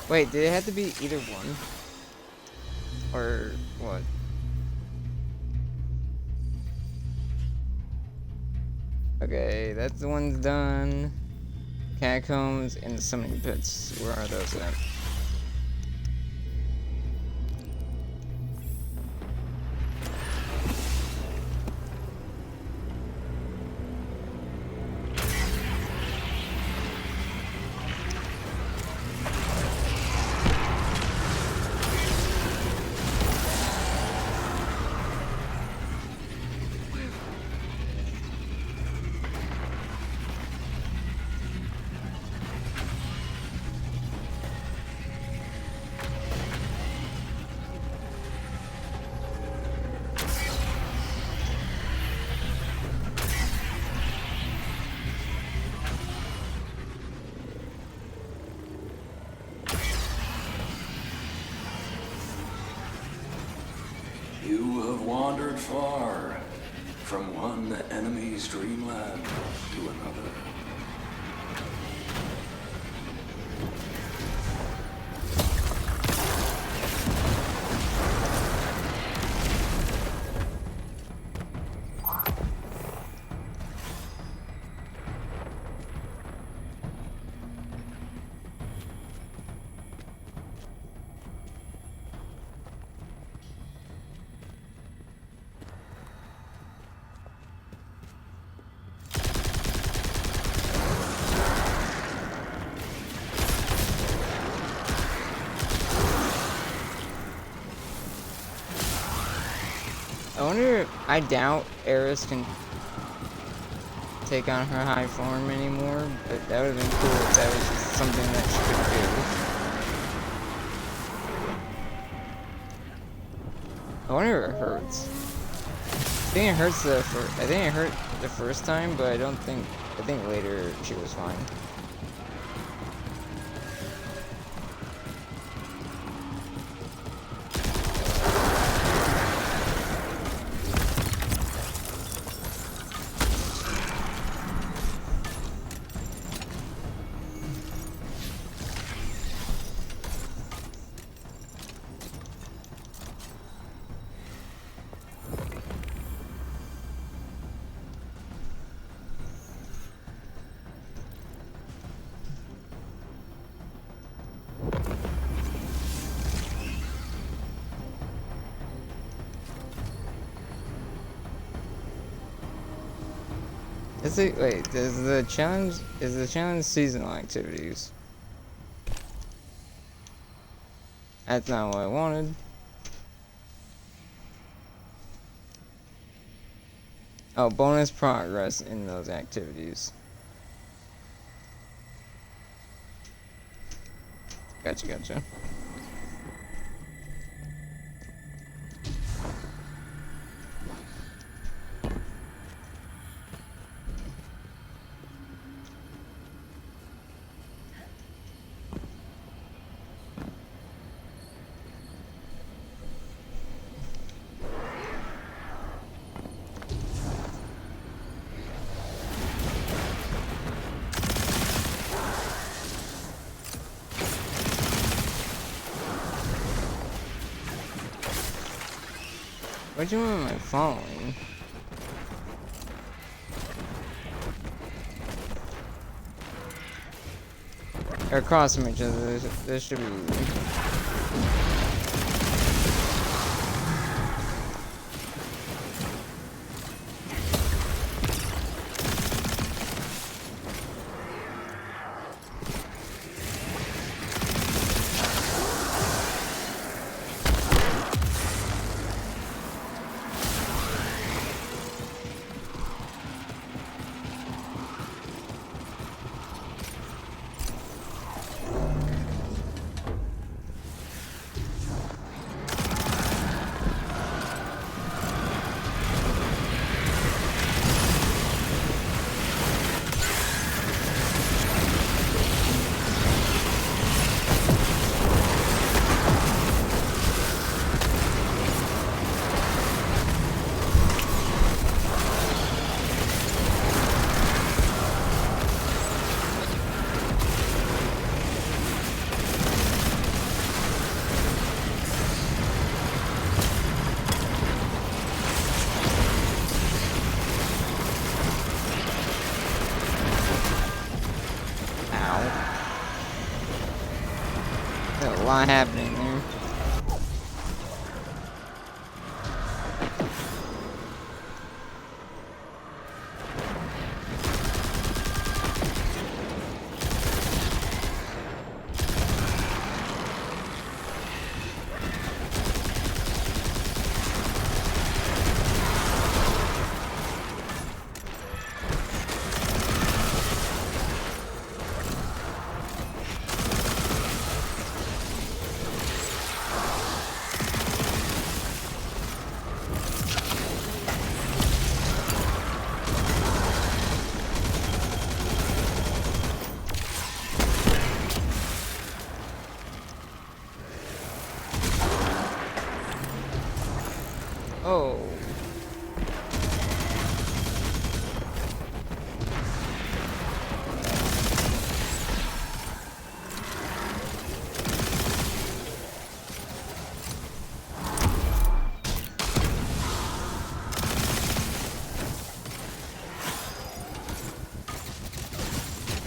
S1: Wait, did it have to be either one? Or what? Okay, that's the one's done. Catacombs and the summoning pits. Where are those at?
S7: You have wandered far, from one enemy's dreamland to another.
S1: I wonder, I doubt Eris can take on her high form anymore, but that would have been cool if that was just something that she could do. I wonder if it hurts. I think it hurts I think it hurt the first time, but I think later she was fine. Wait, is the challenge seasonal activities? That's not what I wanted. Oh, bonus progress in those activities. Gotcha. What do you want am I following? They're crossing each other. This should be easy. There's a lot happening there. Oh.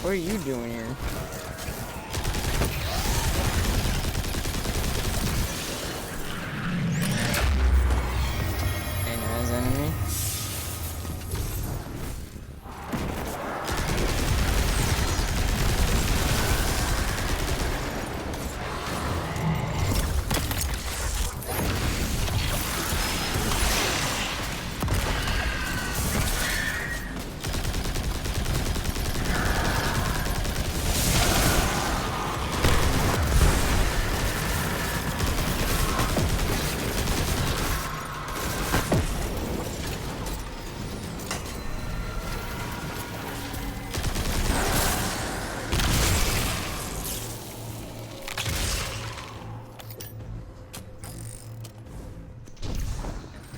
S1: What are you doing here? And as enemy.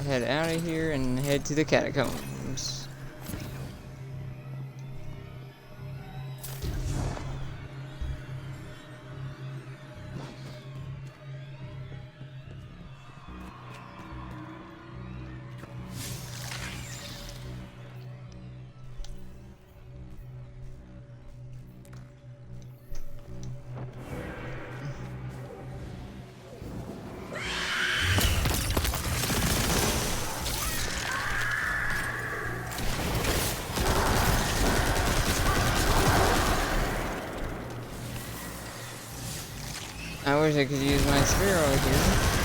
S1: Head out of here and head to the catacombs. I wish I could use my sparrow here.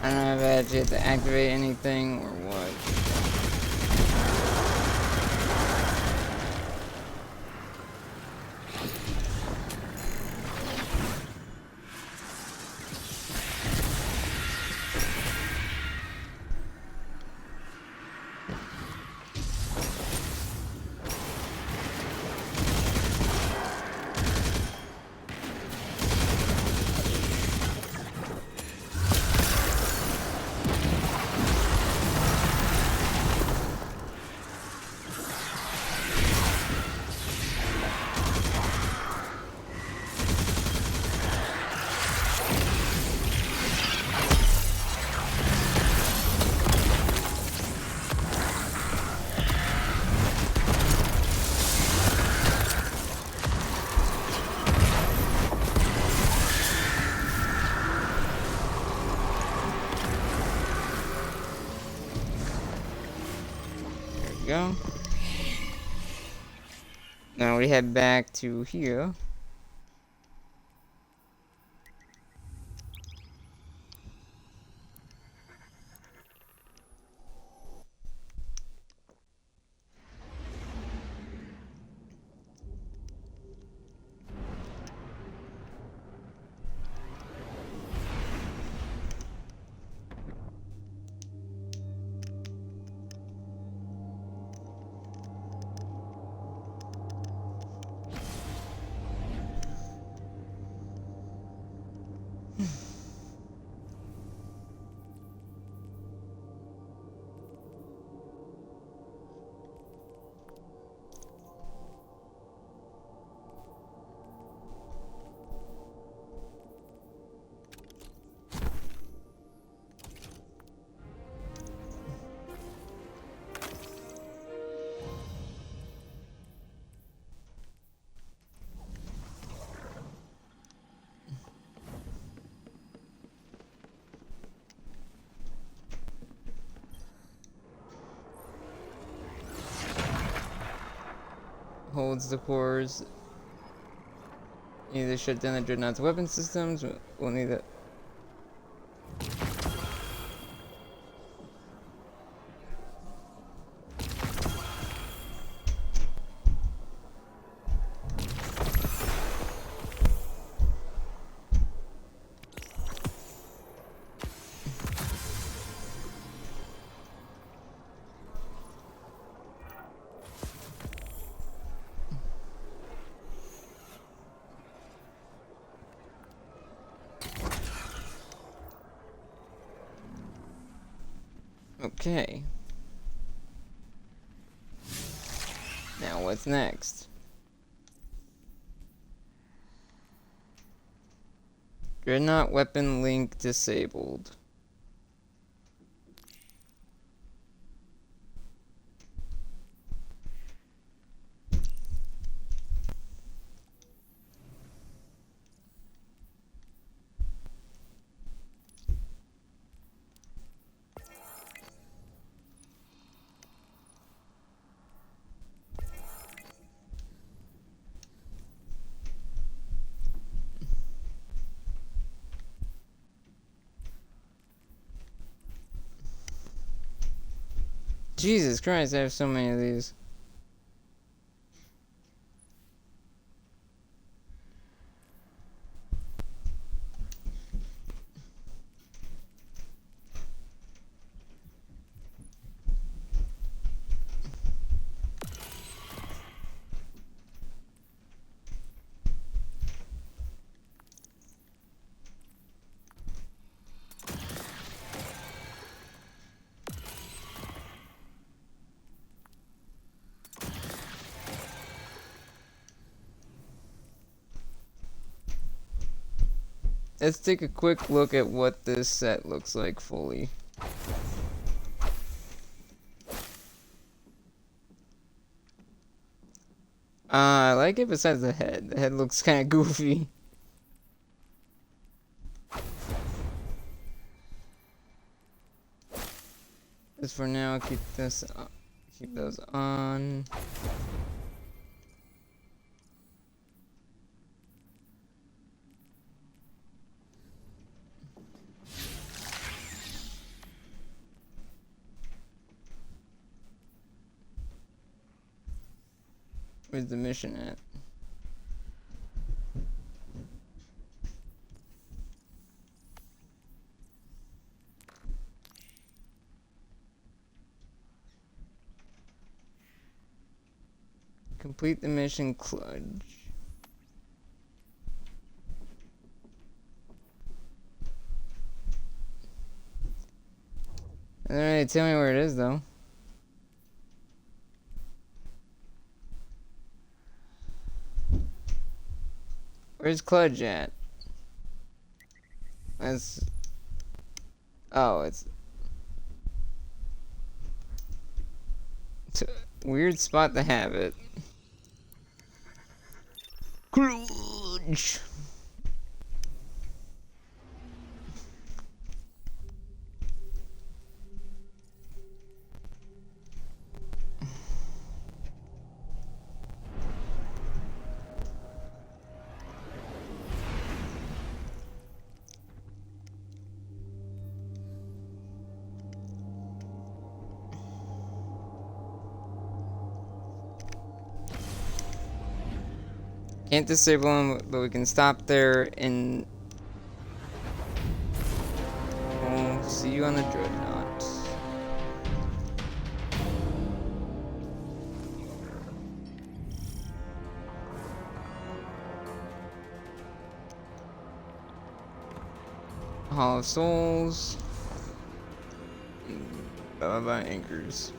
S1: I don't know if I actually have to activate anything or what. go. Now we head back to here. Holds the cores. Either shut down the Dreadnaught's weapon systems. We'll need it. Okay. Now what's next? Dreadnought weapon link disabled. Jesus Christ, I have so many of these. Let's take a quick look at what this set looks like fully. I like it besides the head. The head looks kind of goofy. Just for now, keep this, keep those on. Where's the mission at? Complete the mission Clutch. Alright, tell me where it is though. Where's Clutch at? That's... Oh, it's a weird spot to have it. Clutch! Can't disable him, but we can stop there and we'll see you on the Dreadnaught. Hall of Souls. Bye-bye anchors.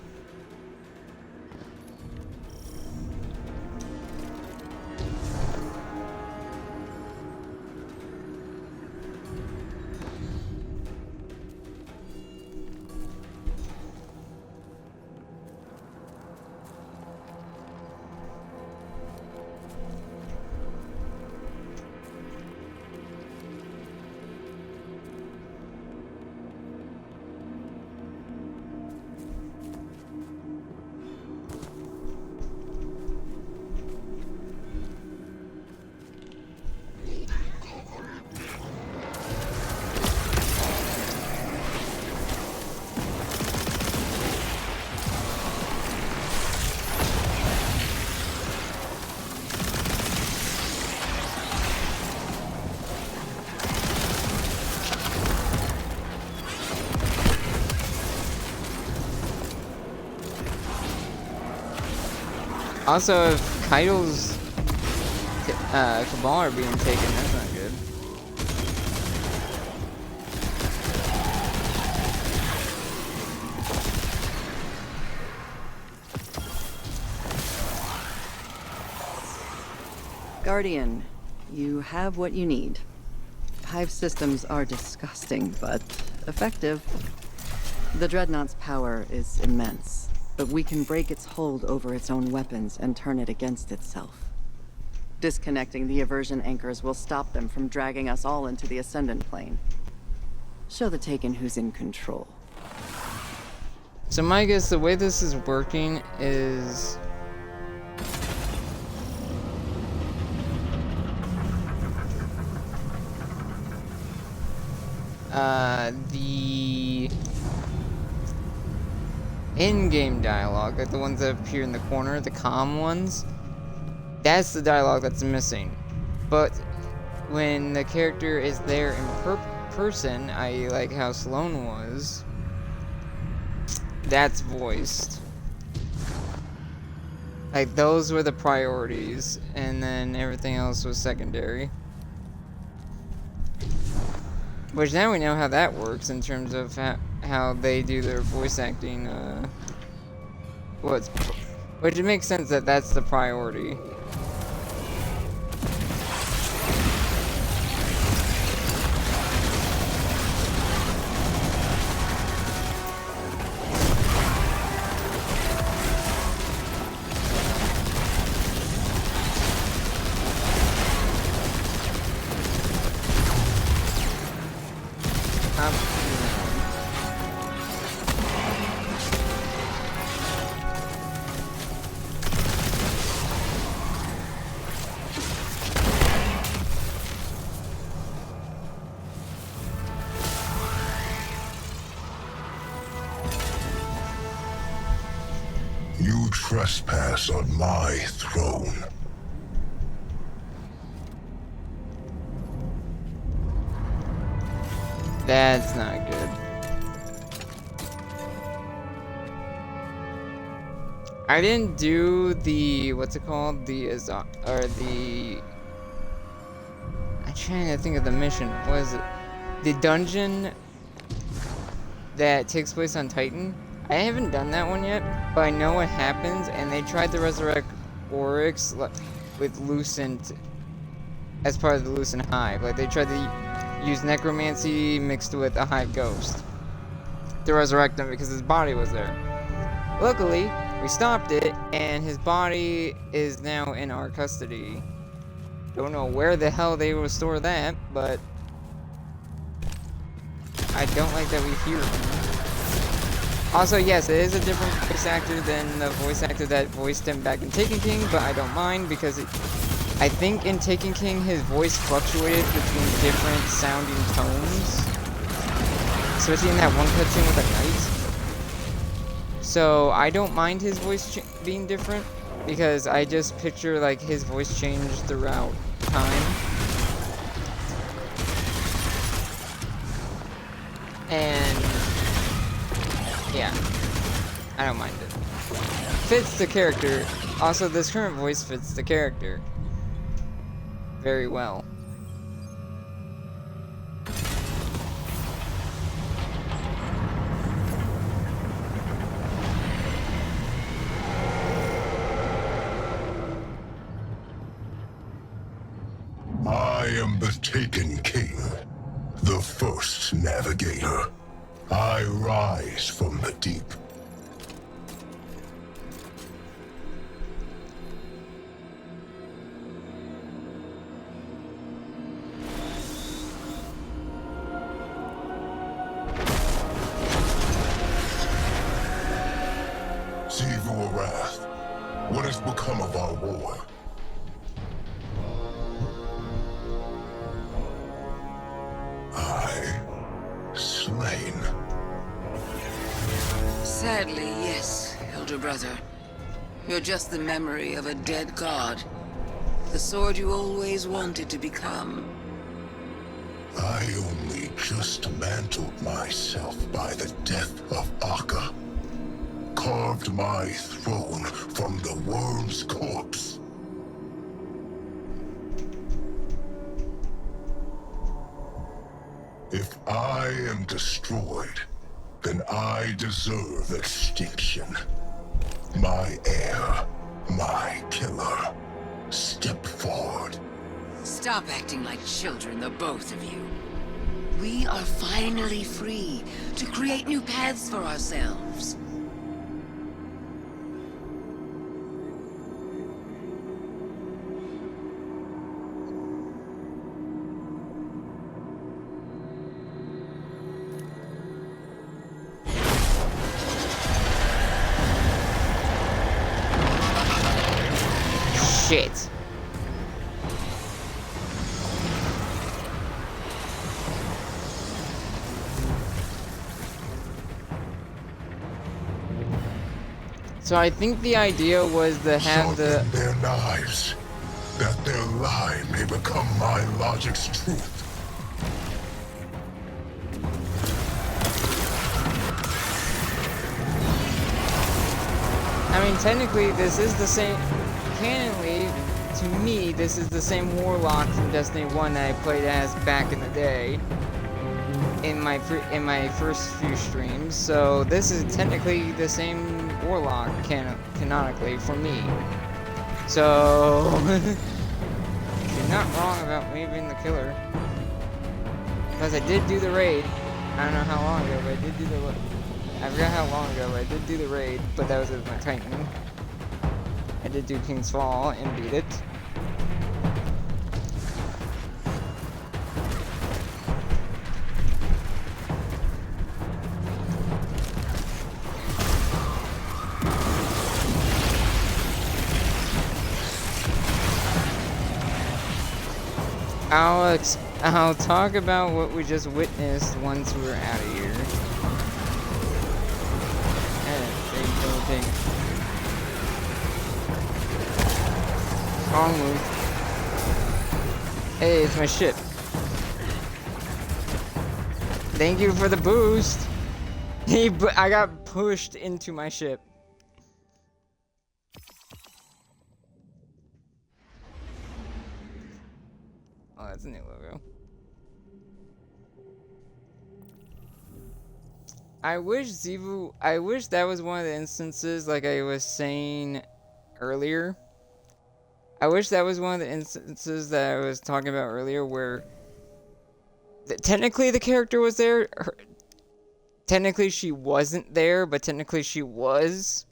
S1: Also, if Kaido's Cabal are being taken, that's not good.
S8: Guardian, you have what you need. Hive systems are disgusting, but effective. The Dreadnaught's power is immense, but we can break its hold over its own weapons and turn it against itself. Disconnecting the aversion anchors will stop them from dragging us all into the Ascendant Plane. Show the Taken who's in control.
S1: So my guess, the way this is working is... the in-game dialogue, like the ones that appear in the corner, the calm ones, that's the dialogue that's missing. But when the character is there in person, i.e. like how Sloane was, that's voiced. Like, those were the priorities, and then everything else was secondary. Which now we know how that works in terms of how they do their voice acting, which it makes sense that that's the priority.
S6: You trespass on my throne.
S1: That's not good. I didn't do the, what's it called? The, I'm trying to think of the mission. What is it? The dungeon that takes place on Titan. I haven't done that one yet, but I know what happens, and they tried to resurrect Oryx with Lucent as part of the Lucent Hive. Like, they tried to use necromancy mixed with a Hive ghost to resurrect him because his body was there. Luckily, we stopped it, and his body is now in our custody. Don't know where the hell they will store that, but I don't like that we hear him. Also, yes, it is a different voice actor than the voice actor that voiced him back in Taken King, but I don't mind because I think in Taken King his voice fluctuated between different sounding tones, especially in that one cutscene with a knight. So I don't mind his voice being different because I just picture like his voice changed throughout time. And yeah, I don't mind it. Fits the character. Also, this current voice fits the character very well.
S6: I am the Taken King, the first navigator. I rise from the deep. Xivu Wrath, what has become of our war? Slain.
S4: Sadly, yes, Elder Brother. You're just the memory of a dead god. The sword you always wanted to become.
S6: I only just mantled myself by the death of Akka. Carved my throne from the worm's corpse. If I am destroyed, then I deserve extinction. My heir, my killer. Step forward.
S4: Stop acting like children, the both of you. We are finally free to create new paths for ourselves.
S1: Shit. So I think the idea was to have the
S6: Sharpen their knives, that their lie may become my logic's truth.
S1: I mean, technically, this is the same. Canonly, to me, this is the same Warlock from Destiny 1 that I played as back in the day. In my first few streams, so this is technically the same Warlock canonically for me. So you're not wrong about me being the killer, because I did do the raid. I don't know how long ago, but I did do the. I forgot how long ago, but I did do the raid, but that was with my Titan. I did do King's Fall and beat it. I'll talk about what we just witnessed once we're out of here. Wrong move. Hey, it's my ship. Thank you for the boost. I got pushed into my ship. Oh, that's a new logo. I wish that was one of the instances, like I was saying earlier. I wish that was one of the instances that I was talking about earlier where technically the character was there. Technically she wasn't there, but technically she was.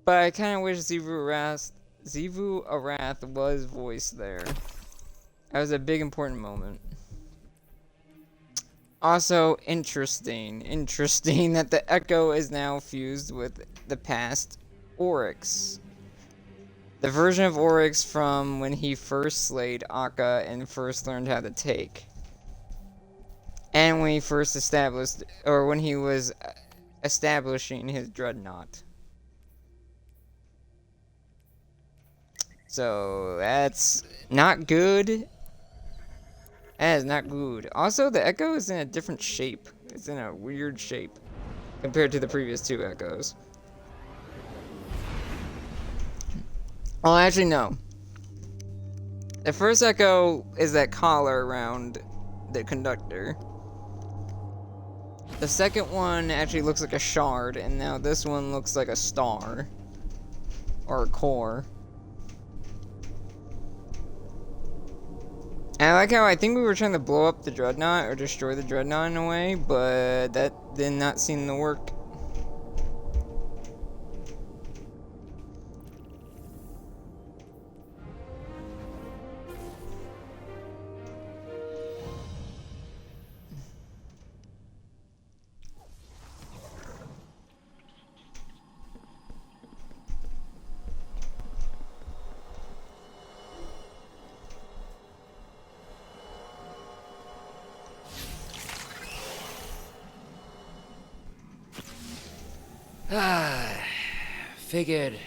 S1: But I kind of wish Xivu Arath was voiced there. That was a big important moment. Also, interesting that the Echo is now fused with the past Oryx. The version of Oryx from when he first slayed Akka and first learned how to take. And when he first when he was establishing his Dreadnaught. So that's not good. That is not good. Also, the Echo is in a different shape. It's in a weird shape compared to the previous two Echoes. Oh, actually, no. The first Echo is that collar around the conductor. The second one actually looks like a shard, and now this one looks like a star. Or a core. And I like how I think we were trying to blow up the Dreadnought or destroy the Dreadnought in a way, but that did not seem to work.
S2: Figured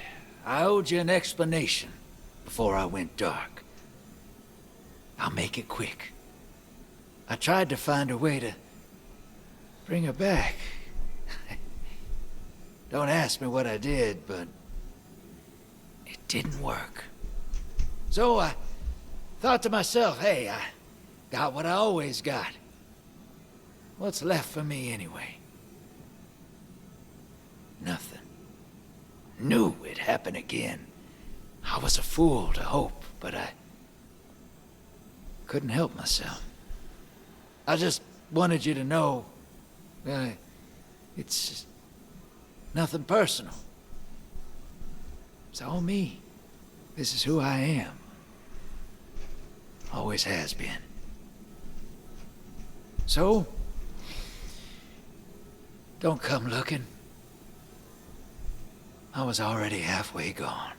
S2: I owed you an explanation before I went dark. I'll make it quick. I tried to find a way to bring her back. Don't ask me what I did, but it didn't work. So I thought to myself, hey, I got what I always got. What's left for me anyway? Nothing. Knew it'd happen again. I was a fool to hope, but I couldn't help myself. I just wanted you to know, it's nothing personal. It's all me. This is who I am. Always has been. So, don't come looking. I was already halfway gone.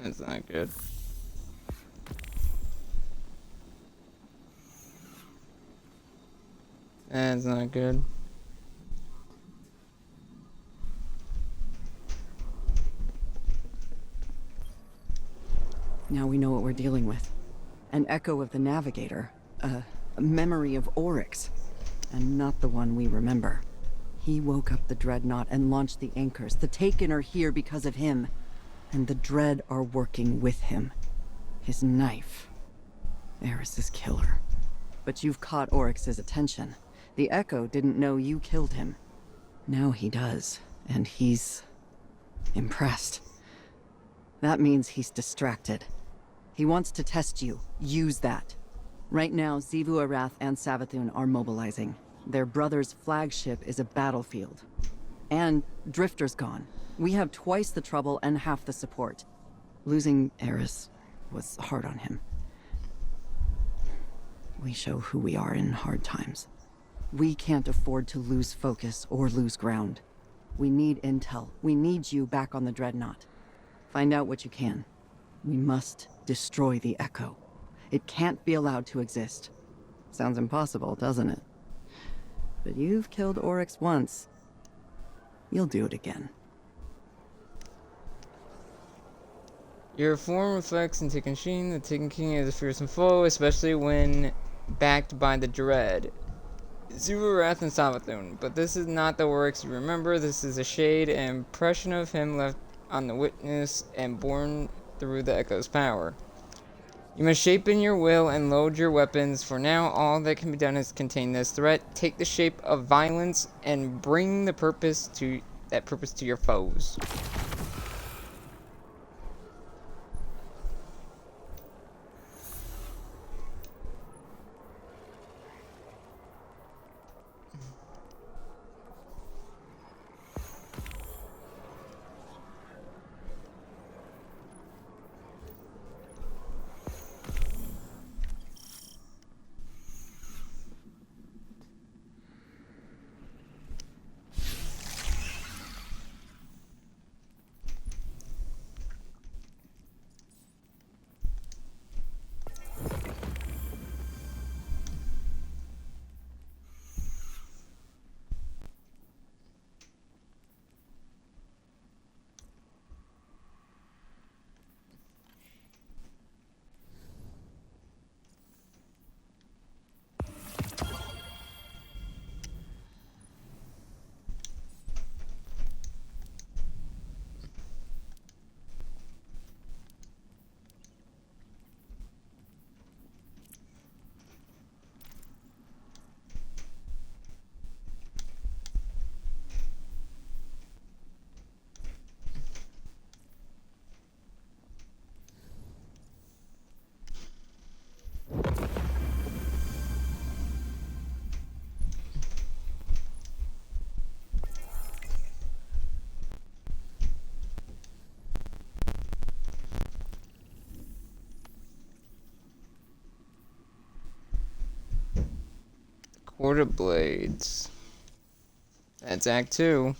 S1: That's not good. That's not good.
S8: Now we know what we're dealing with. An echo of the Navigator. A memory of Oryx. And not the one we remember. He woke up the Dreadnought and launched the anchors. The Taken are here because of him. And the Dread are working with him. His knife. Eris's killer. But you've caught Oryx's attention. The Echo didn't know you killed him. Now he does. And he's impressed. That means he's distracted. He wants to test you. Use that. Right now, Xivu, Arath, and Savathûn are mobilizing. Their brother's flagship is a battlefield. And Drifter's gone. We have twice the trouble and half the support. Losing Eris was hard on him. We show who we are in hard times. We can't afford to lose focus or lose ground. We need intel. We need you back on the Dreadnought. Find out what you can. We must destroy the Echo. It can't be allowed to exist. Sounds impossible, doesn't it? But you've killed Oryx once. You'll do it again.
S1: Your form reflects in Taken Sheen. The Taken King is a fearsome foe, especially when backed by the Dread. Xivu, Wrath, and Savathûn. But this is not the Oryx you remember. This is a shade and impression of him left on the witness and born through the Echo's power. You must shape in your will and load your weapons. For now, all that can be done is contain this threat. Take the shape of violence and bring the purpose to your foes. Quarter blades. That's Act 2.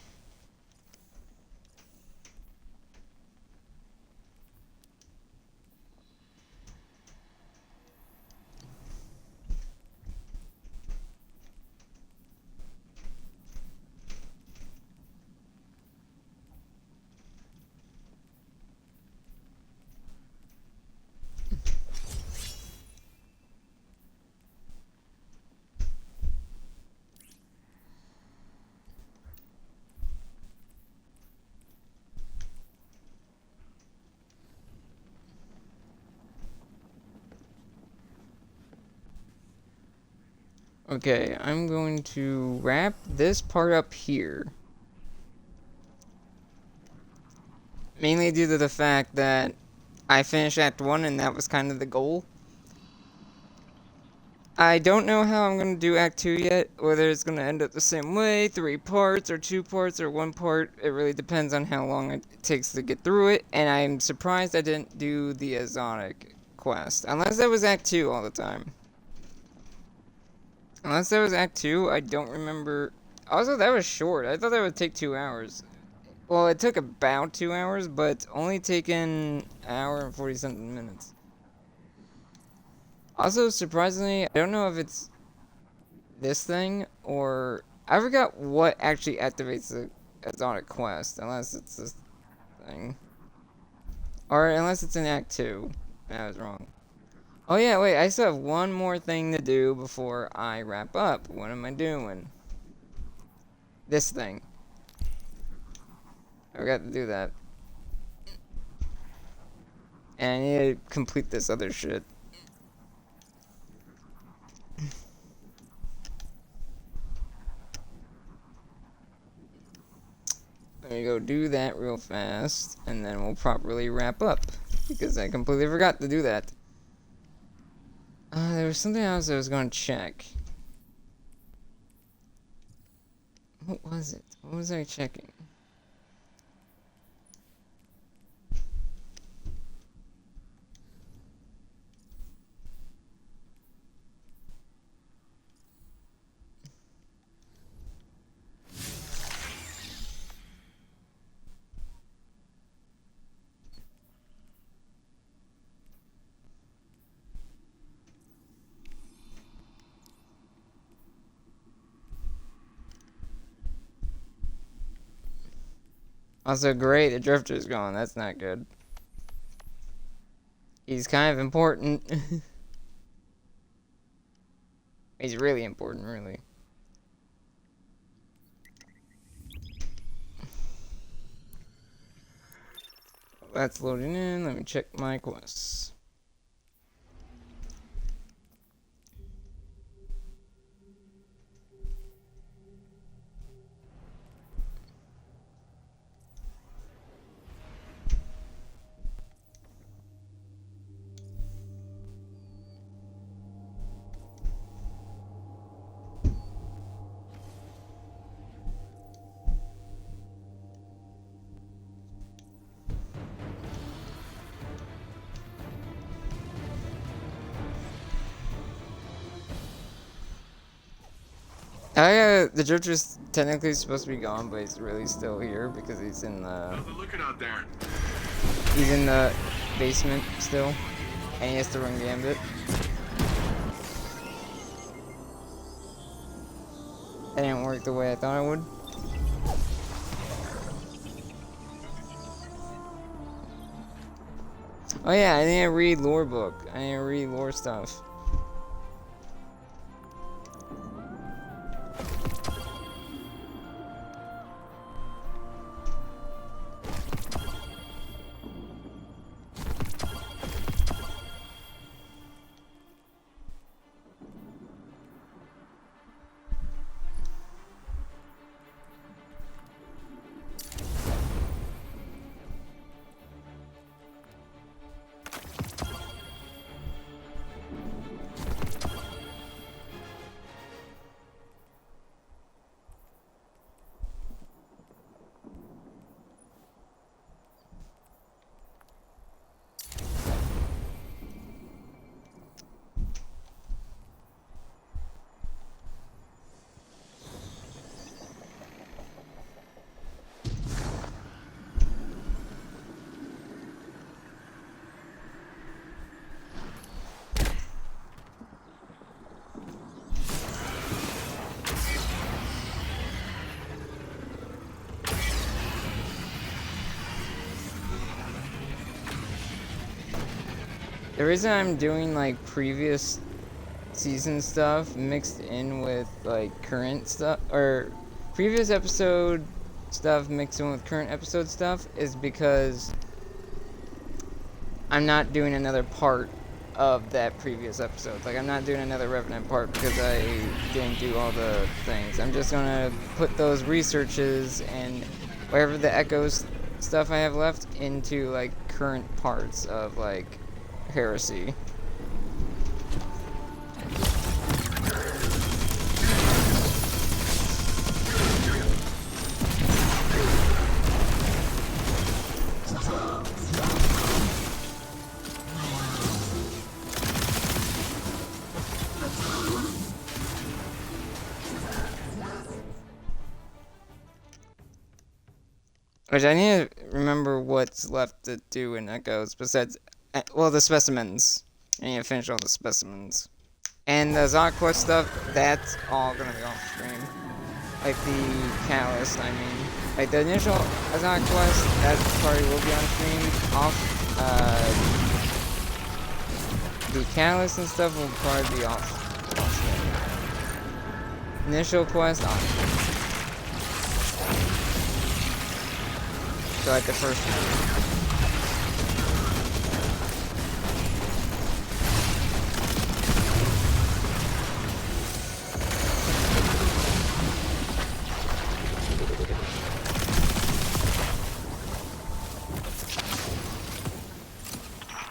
S1: Okay, I'm going to wrap this part up here. Mainly due to the fact that I finished Act 1 and that was kind of the goal. I don't know how I'm going to do Act 2 yet, whether it's going to end up the same way, 3 parts, or 2 parts, or 1 part. It really depends on how long it takes to get through it, and I'm surprised I didn't do the Azonic quest. Unless that was Act 2 all the time. Unless that was Act 2, I don't remember. Also, that was short. I thought that would take 2 hours. Well, it took about 2 hours, but only taken an hour and 40-something minutes. Also, surprisingly, I don't know if it's this thing, or I forgot what actually activates the Azonic quest, unless it's this thing. Or unless it's in Act 2. I was wrong. Oh yeah, wait, I still have one more thing to do before I wrap up. What am I doing? This thing. I forgot to do that. And I need to complete this other shit. Let me go do that real fast, and then we'll properly wrap up. Because I completely forgot to do that. There was something else I was going to check. What was it? What was I checking? Also, great, the Drifter's gone. That's not good. He's kind of important. He's really important, really. That's loading in. Let me check my quests. The Drifter's technically supposed to be gone, but he's really still here because he's in the...
S6: How's it looking out there?
S1: He's in the basement still, and he has to run Gambit. That didn't work the way I thought it would. Oh yeah, I need to read lore book. I need to read lore stuff. The reason I'm doing like previous season stuff mixed in with like current stuff, or previous episode stuff mixed in with current episode stuff, is because I'm not doing another part of that previous episode. Like, I'm not doing another Revenant part because I didn't do all the things. I'm just gonna put those researches and whatever the Echoes stuff I have left into like current parts of like Heresy. Which I need to remember what's left to do in Echoes besides, well, the specimens. I need to finish all the specimens. And the Zot quest stuff, that's all gonna be off stream. Like the Catalyst, I mean. Like the initial Zot quest, that probably will be on stream. The Catalyst and stuff will probably be off stream. Initial quest, on stream. So like the first one.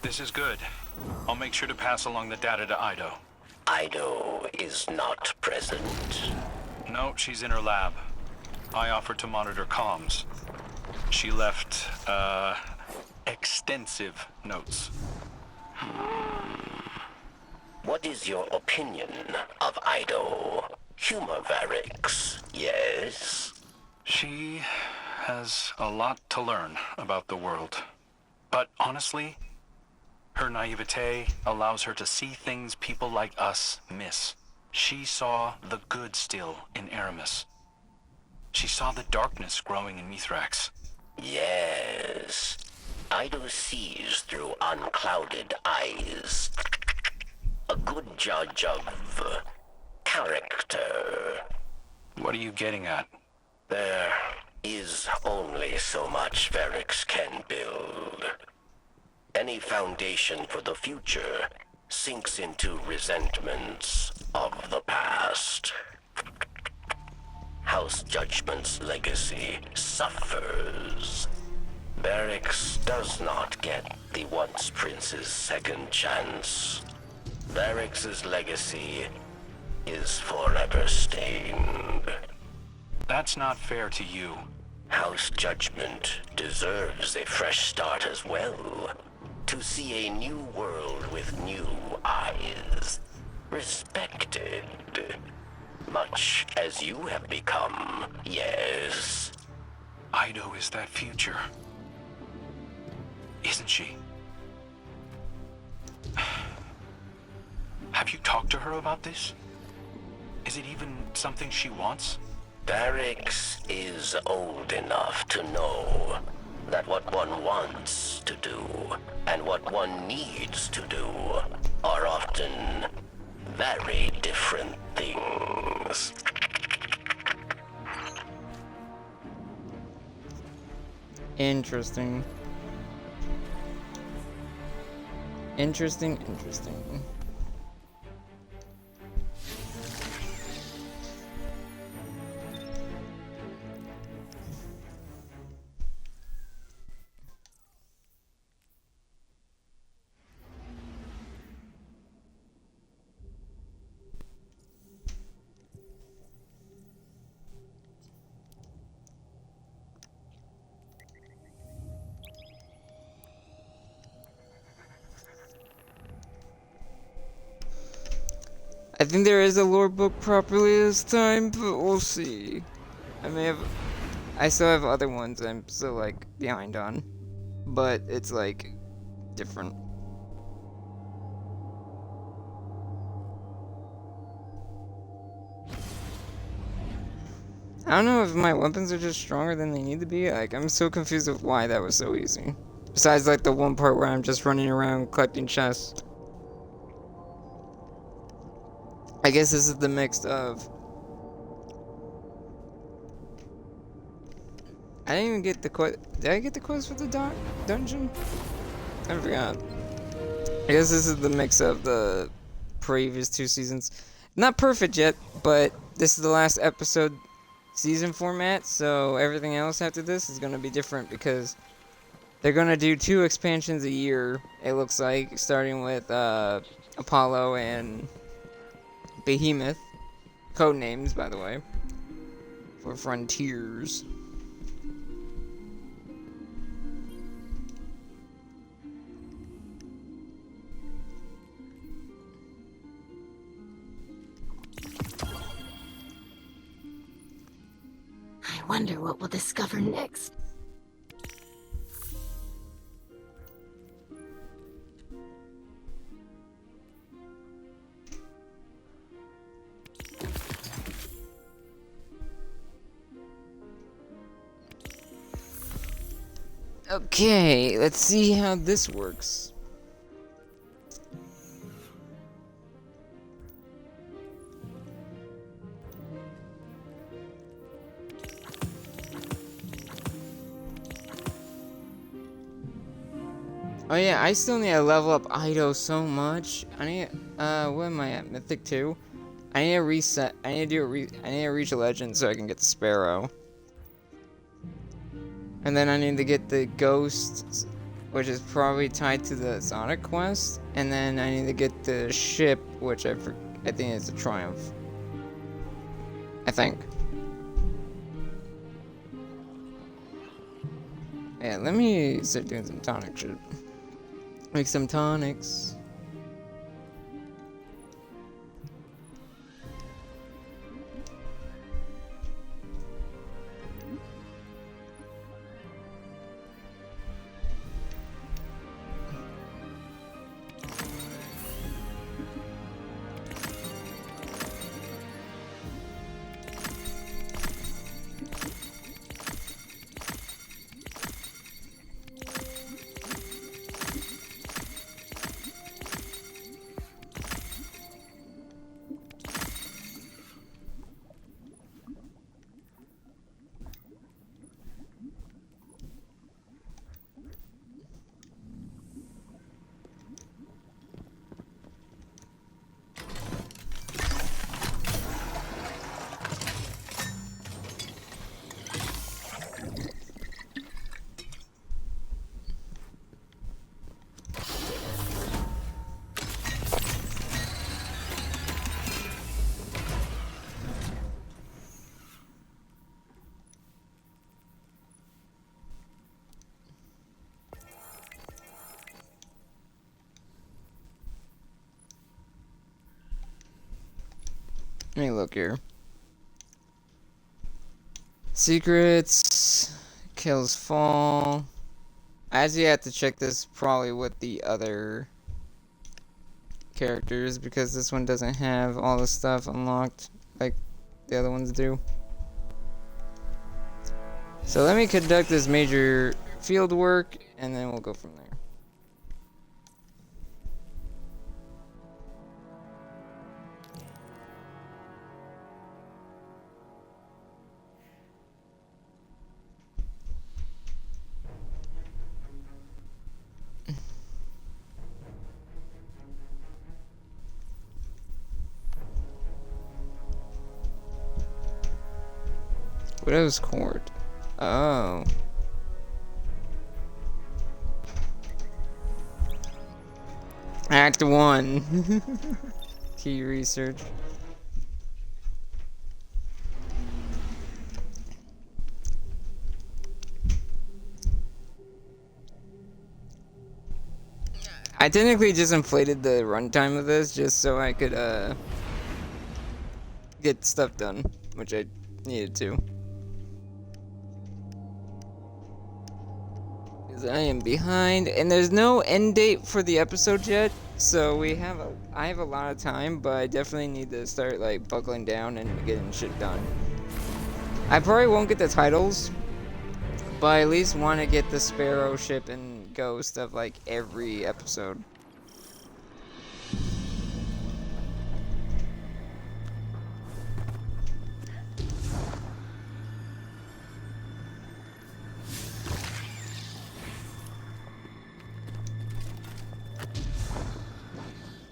S3: This is good. I'll make sure to pass along the data to Ido.
S9: Ido is not present.
S3: No, she's in her lab. I offered to monitor comms. She left, extensive notes.
S9: What is your opinion of Ido? Humor Varix, yes?
S3: She has a lot to learn about the world. But honestly, her naivete allows her to see things people like us miss. She saw the good still in Aramis. She saw the darkness growing in Mithrax.
S9: Yes. Ido sees through unclouded eyes. A good judge of character.
S3: What are you getting at?
S9: There is only so much Varix can build. Any foundation for the future sinks into resentments of the past. House Judgment's legacy suffers. Varix does not get the once prince's second chance. Varix's legacy is forever stained.
S3: That's not fair to you.
S9: House Judgment deserves a fresh start as well. To see a new world with new eyes. Respected. Much as you have become, yes.
S3: Ido is that future. Isn't she? Have you talked to her about this? Is it even something she wants?
S9: Varix is old enough to know that what one wants to do and what one needs to do are often very different things.
S1: Interesting. Interesting. I think there is a lore book properly this time, but we'll see. I still have other ones I'm still like behind on, but it's like different. I don't know if my weapons are just stronger than they need to be. Like, I'm so confused with why that was so easy. Besides, like, the one part where I'm just running around collecting chests. I guess this is the mix of... I didn't even get the quest. Did I get the quest for the dungeon? I forgot. I guess this is the mix of the previous 2 seasons. Not perfect yet, but this is the last episode season format, so everything else after this is going to be different because they're going to do 2 expansions a year, it looks like, starting with Apollo and Behemoth. Code names, by the way, for Frontiers.
S5: I wonder what we'll discover next.
S1: Okay, let's see how this works. Oh yeah, I still need to level up Ido so much. I need, what am I at? Mythic 2? I need to reset. I need to reach a legend so I can get the Sparrow. And then I need to get the Ghost, which is probably tied to the Sonic quest. And then I need to get the ship, which I think is a Triumph. I think. Yeah, let me start doing some tonic shit. Make some tonics. Let me look here. Secrets, kills fall. As you have to check this probably with the other characters because this one doesn't have all the stuff unlocked like the other ones do. So let me conduct this major field work and then we'll go from there. Widow's Court. Oh. Act 1. Key research. I technically just inflated the runtime of this just so I could get stuff done, which I needed to. I am behind, and there's no end date for the episodes yet, so I have a lot of time, but I definitely need to start like buckling down and getting shit done. I probably won't get the titles, but I at least want to get the Sparrow ship and ghost of like every episode.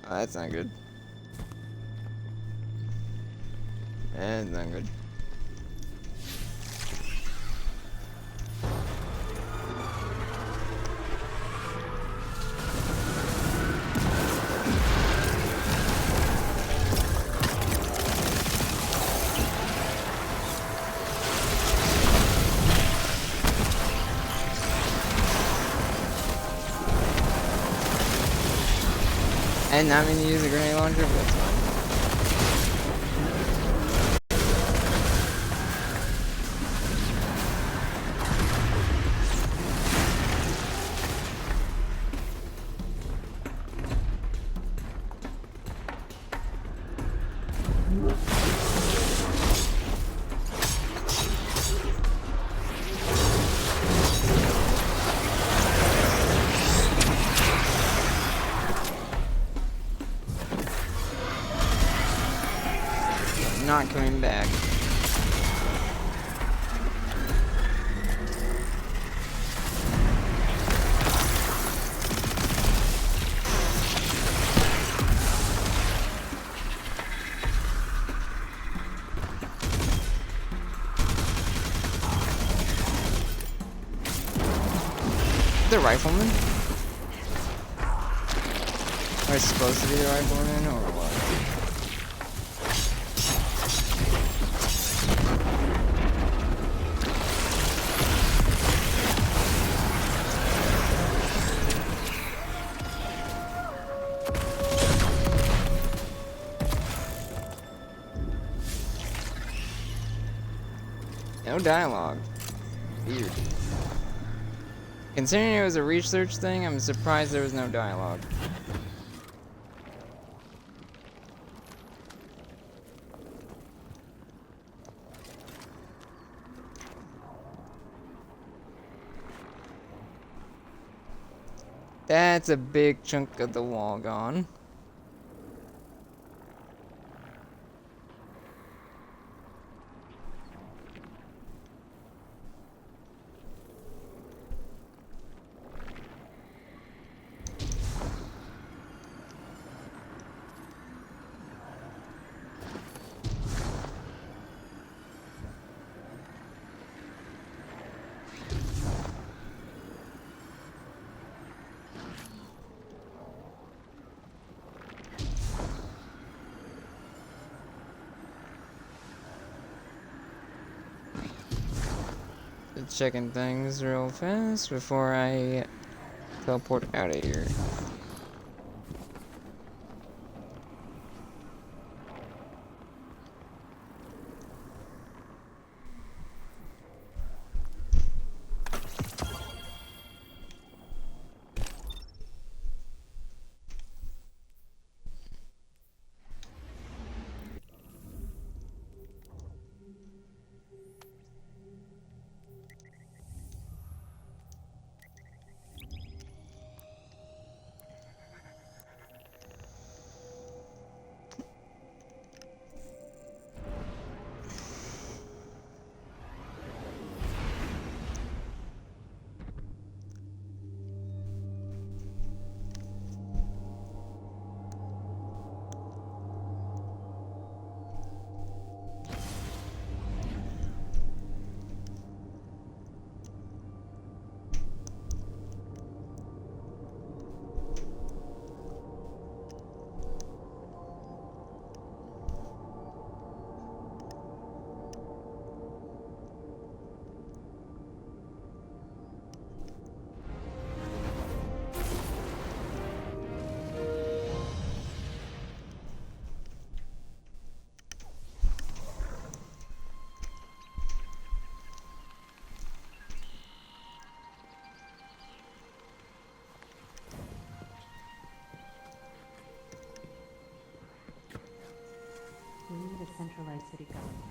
S1: Oh, that's not good. That's not good. And not mean to use a grenade launcher, but that's fine. Not coming back. The rifleman? Are supposed to be the rifleman or what? No dialogue. Weird. Considering it was a research thing, I'm surprised there was no dialogue. That's a big chunk of the wall gone. Checking things real fast before I teleport out of here.
S10: We need a centralized city government.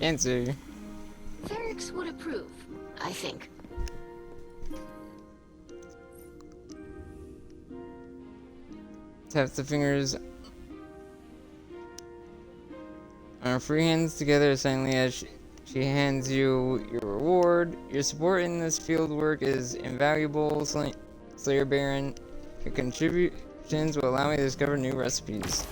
S1: Can't say.
S5: Ferrix would approve, I think.
S1: Tap the fingers on her free hands together silently as she hands you your reward. Your support in this field work is invaluable, Slayer Baron. Your contributions will allow me to discover new recipes.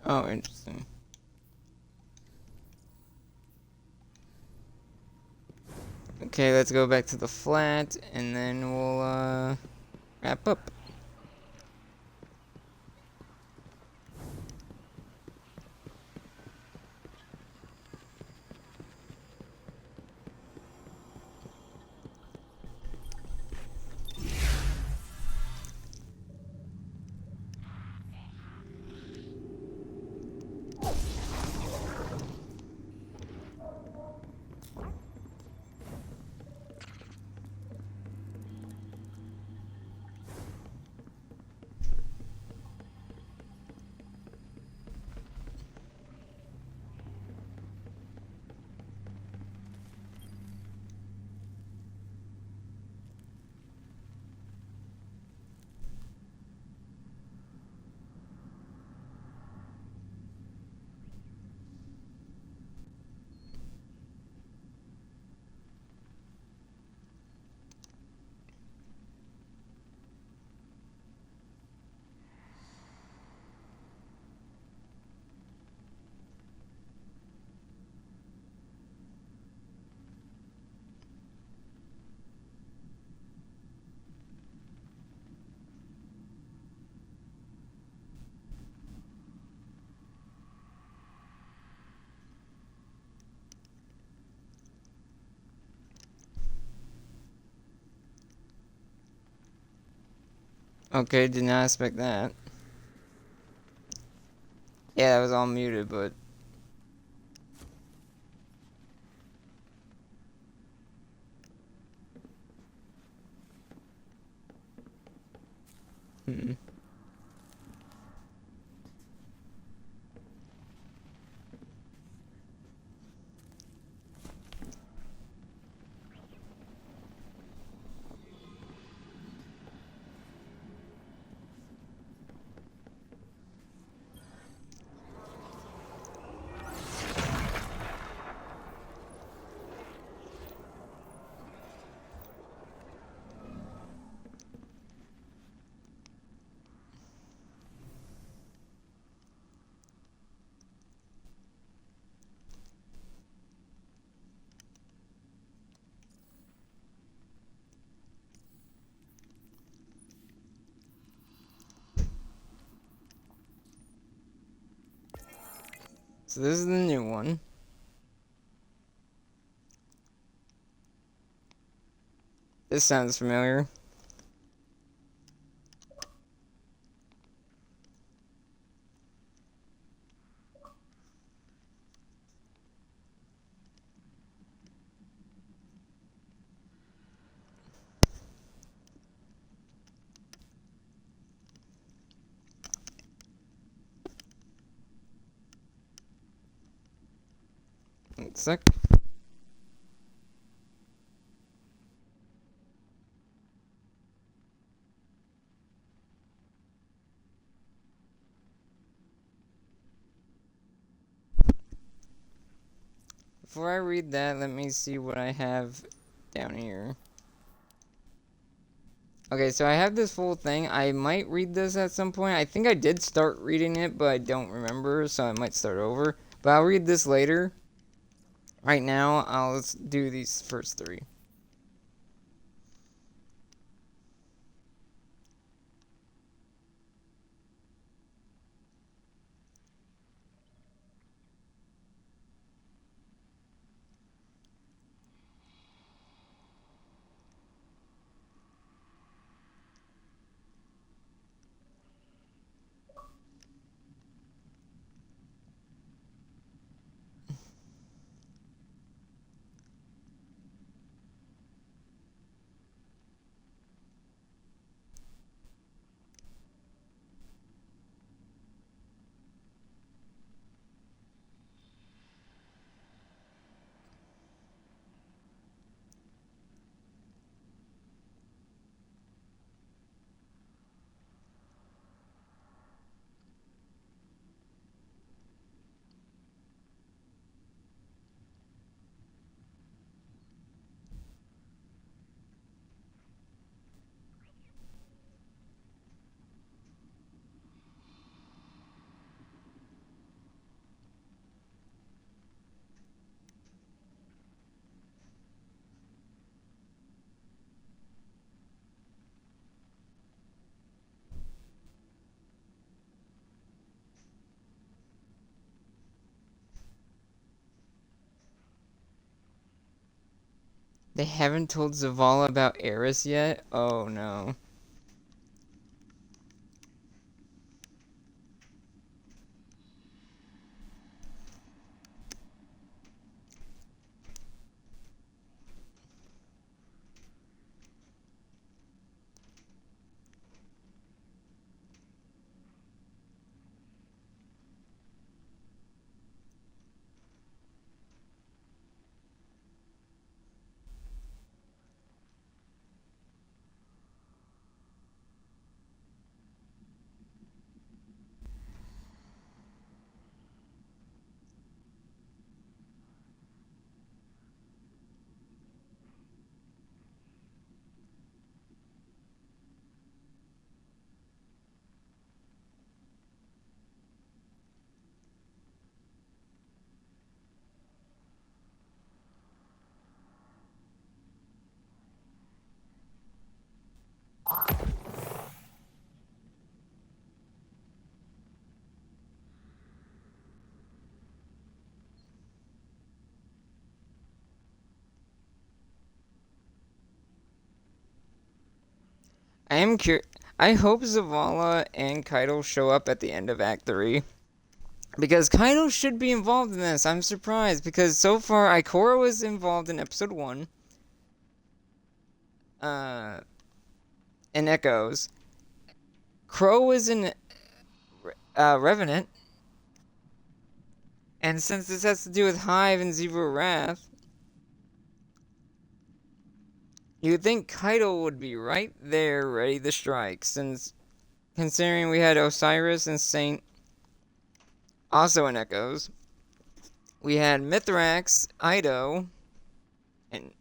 S1: Oh, interesting. Okay, let's go back to the flat, and then we'll, wrap up. Okay, did not expect that. Yeah, that was all muted, but... So this is the new one. This sounds familiar. One sec. Before I read that, let me see what I have down here. Okay, so I have this full thing. I might read this at some point. I think I did start reading it, but I don't remember, so I might start over. But I'll read this later. Right now, I'll do these first three. They haven't told Zavala about Eris yet? Oh no. I hope Zavala and Kaido show up at the end of Act 3. Because Kaido should be involved in this. I'm surprised. Because so far, Ikora was involved in Episode 1. In Echoes. Crow was in Revenant. And since this has to do with Hive and Xivu Wrath, you would think Kaido would be right there ready to strike, since considering we had Osiris and Saint also in Echoes. We had Mithrax, Ido, and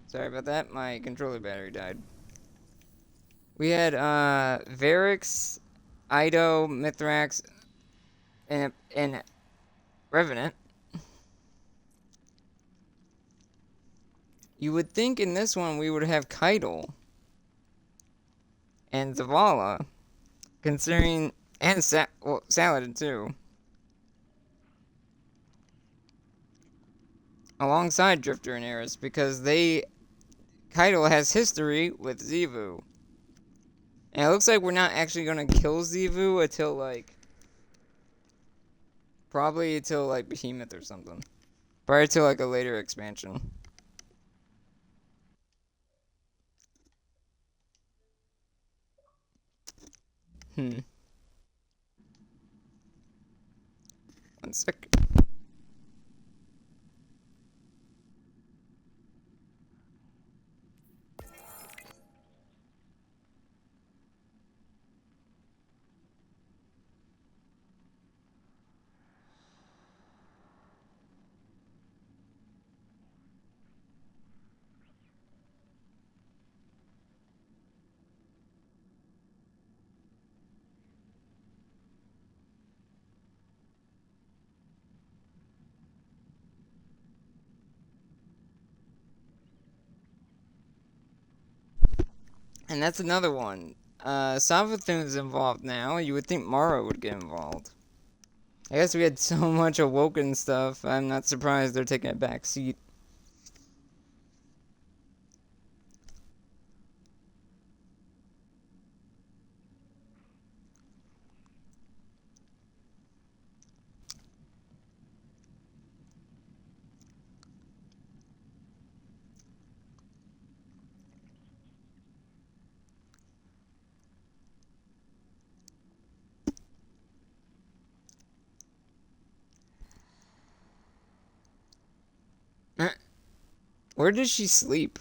S1: sorry about that, my controller battery died. We had Varix, Ido, Mithrax, and Revenant. You would think in this one we would have Kaido and Zavala, considering, and Saladin too, alongside Drifter and Eris, because Kaido has history with Xivu. And it looks like we're not actually gonna kill Xivu until, like, Probably till like Behemoth or something. Probably till like a later expansion. One sec. And that's another one. Savathûn's involved now. You would think Mara would get involved. I guess we had so much Awoken stuff, I'm not surprised they're taking a back seat. Where does she sleep?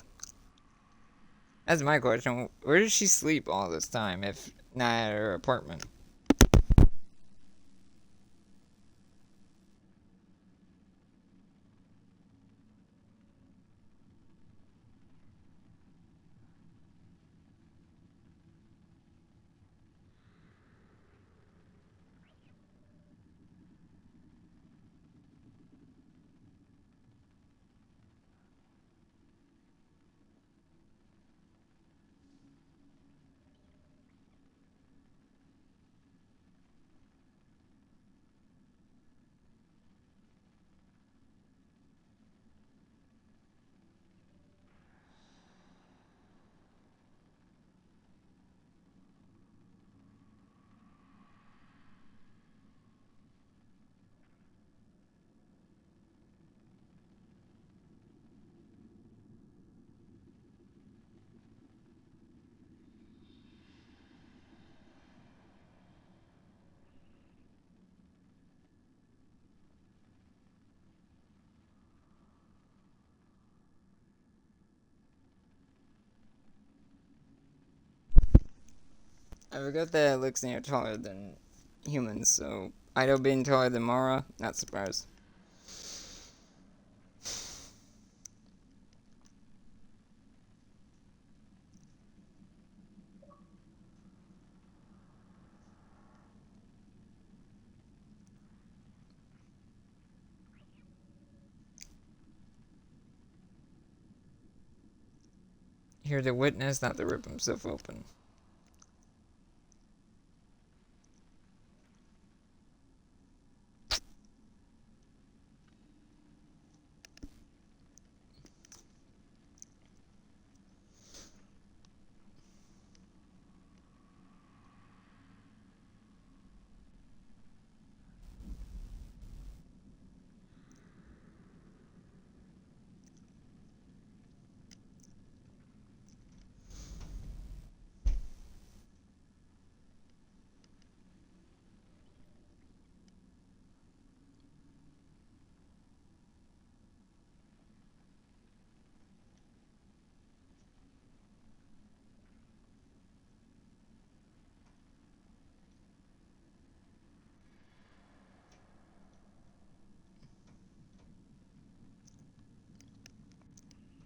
S1: That's my question. Where does she sleep all this time, if not at her apartment? I forgot that Elixir are taller than humans, so Ido being taller than Mara, not surprised. Here to witness, not to rip himself open.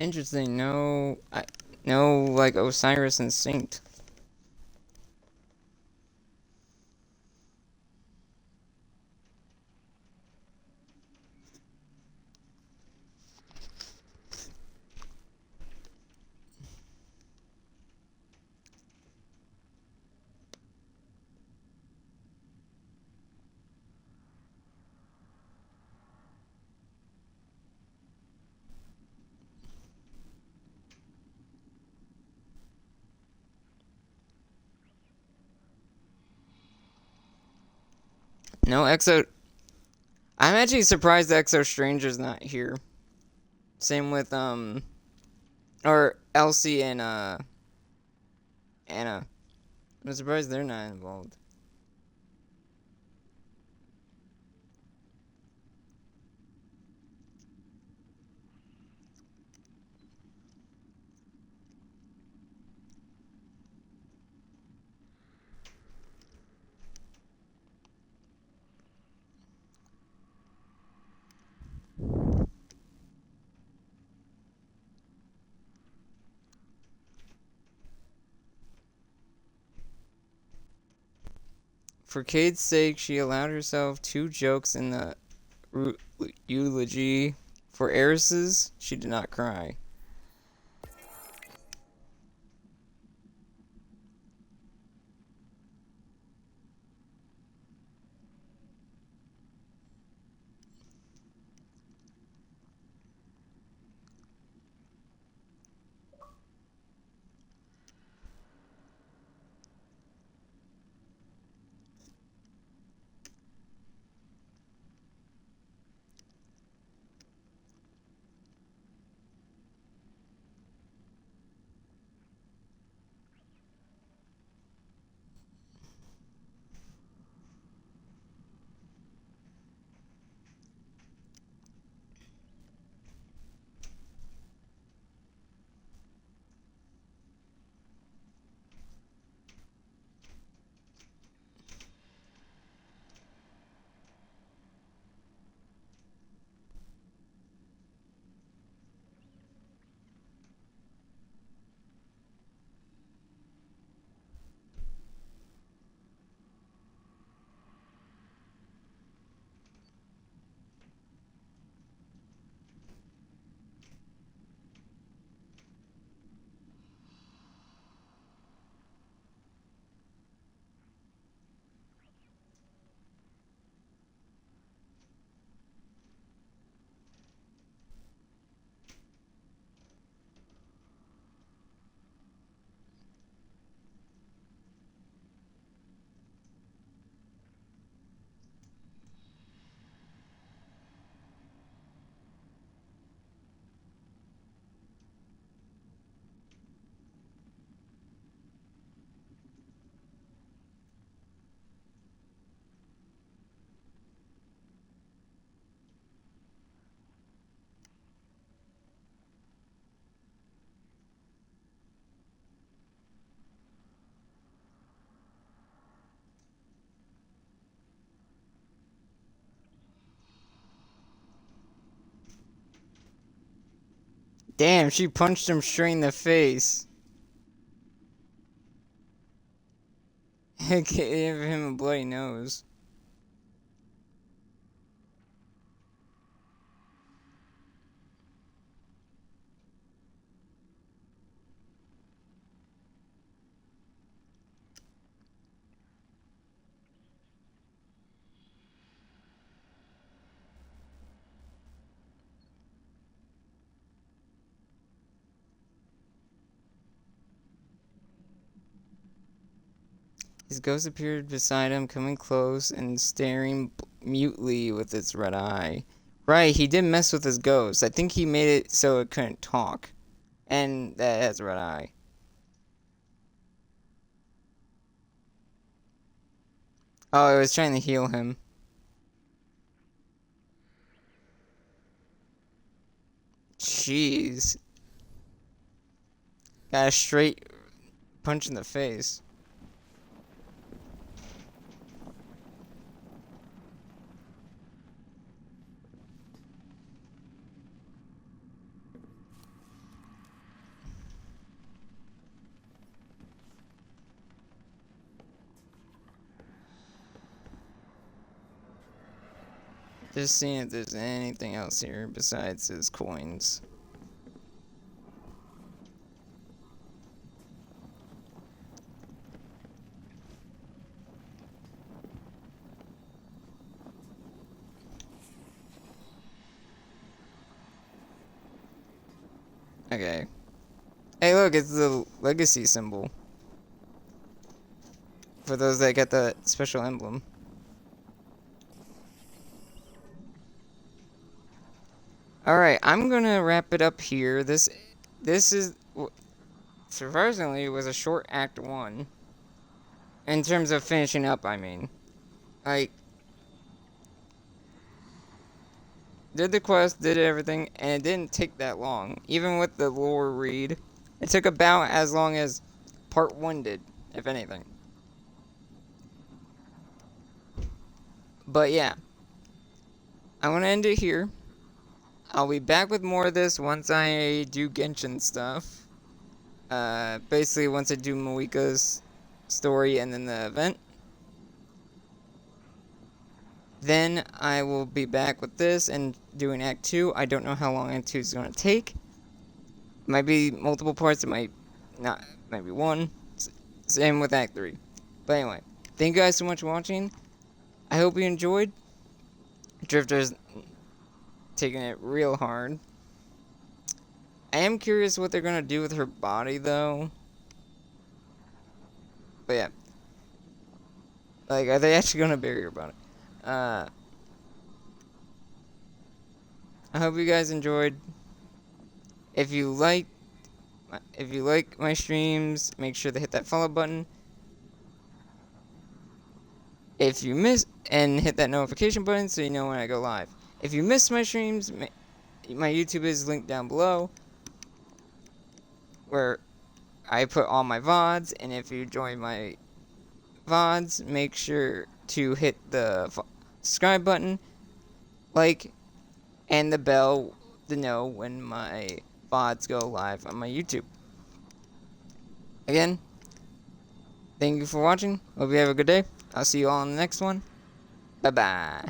S1: Interesting, no, like, Osiris instinct. No I'm actually surprised Exo Stranger's not here. Same with, or Elsie and, Anna. I'm surprised they're not involved. For Cade's sake, she allowed herself 2 jokes in the eulogy. For Eris's, she did not cry. Damn, she punched him straight in the face. Gave him a bloody nose. His ghost appeared beside him, coming close and staring mutely with its red eye. Right, he did mess with his ghost. I think he made it so it couldn't talk. And that has a red eye. Oh, it was trying to heal him. Jeez. Got a straight punch in the face. Just seeing if there's anything else here besides his coins. Okay. Hey, look, it's the legacy symbol. For those that get the special emblem. Alright, I'm gonna wrap it up here. This is, surprisingly, was a short Act 1. In terms of finishing up, I mean. Like, did the quest, did everything, and it didn't take that long. Even with the lore read, it took about as long as Part 1 did, if anything. But yeah, I'm gonna end it here. I'll be back with more of this once I do Genshin stuff. Basically once I do Moika's story and then the event. Then I will be back with this and doing Act 2. I don't know how long Act 2 is going to take. Might be multiple parts, it might not, might be one. Same with Act 3. But anyway, thank you guys so much for watching. I hope you enjoyed. Drifter's taking it real hard. I am curious what they're going to do with her body, though. But yeah. Like, are they actually going to bury her body? I hope you guys enjoyed. If you like my streams, make sure to hit that follow button. If you miss, and hit that notification button so you know when I go live. If you miss my streams, my YouTube is linked down below, where I put all my VODs, and if you join my VODs, make sure to hit the subscribe button, like, and the bell to know when my VODs go live on my YouTube. Again, thank you for watching. Hope you have a good day. I'll see you all in the next one. Bye-bye.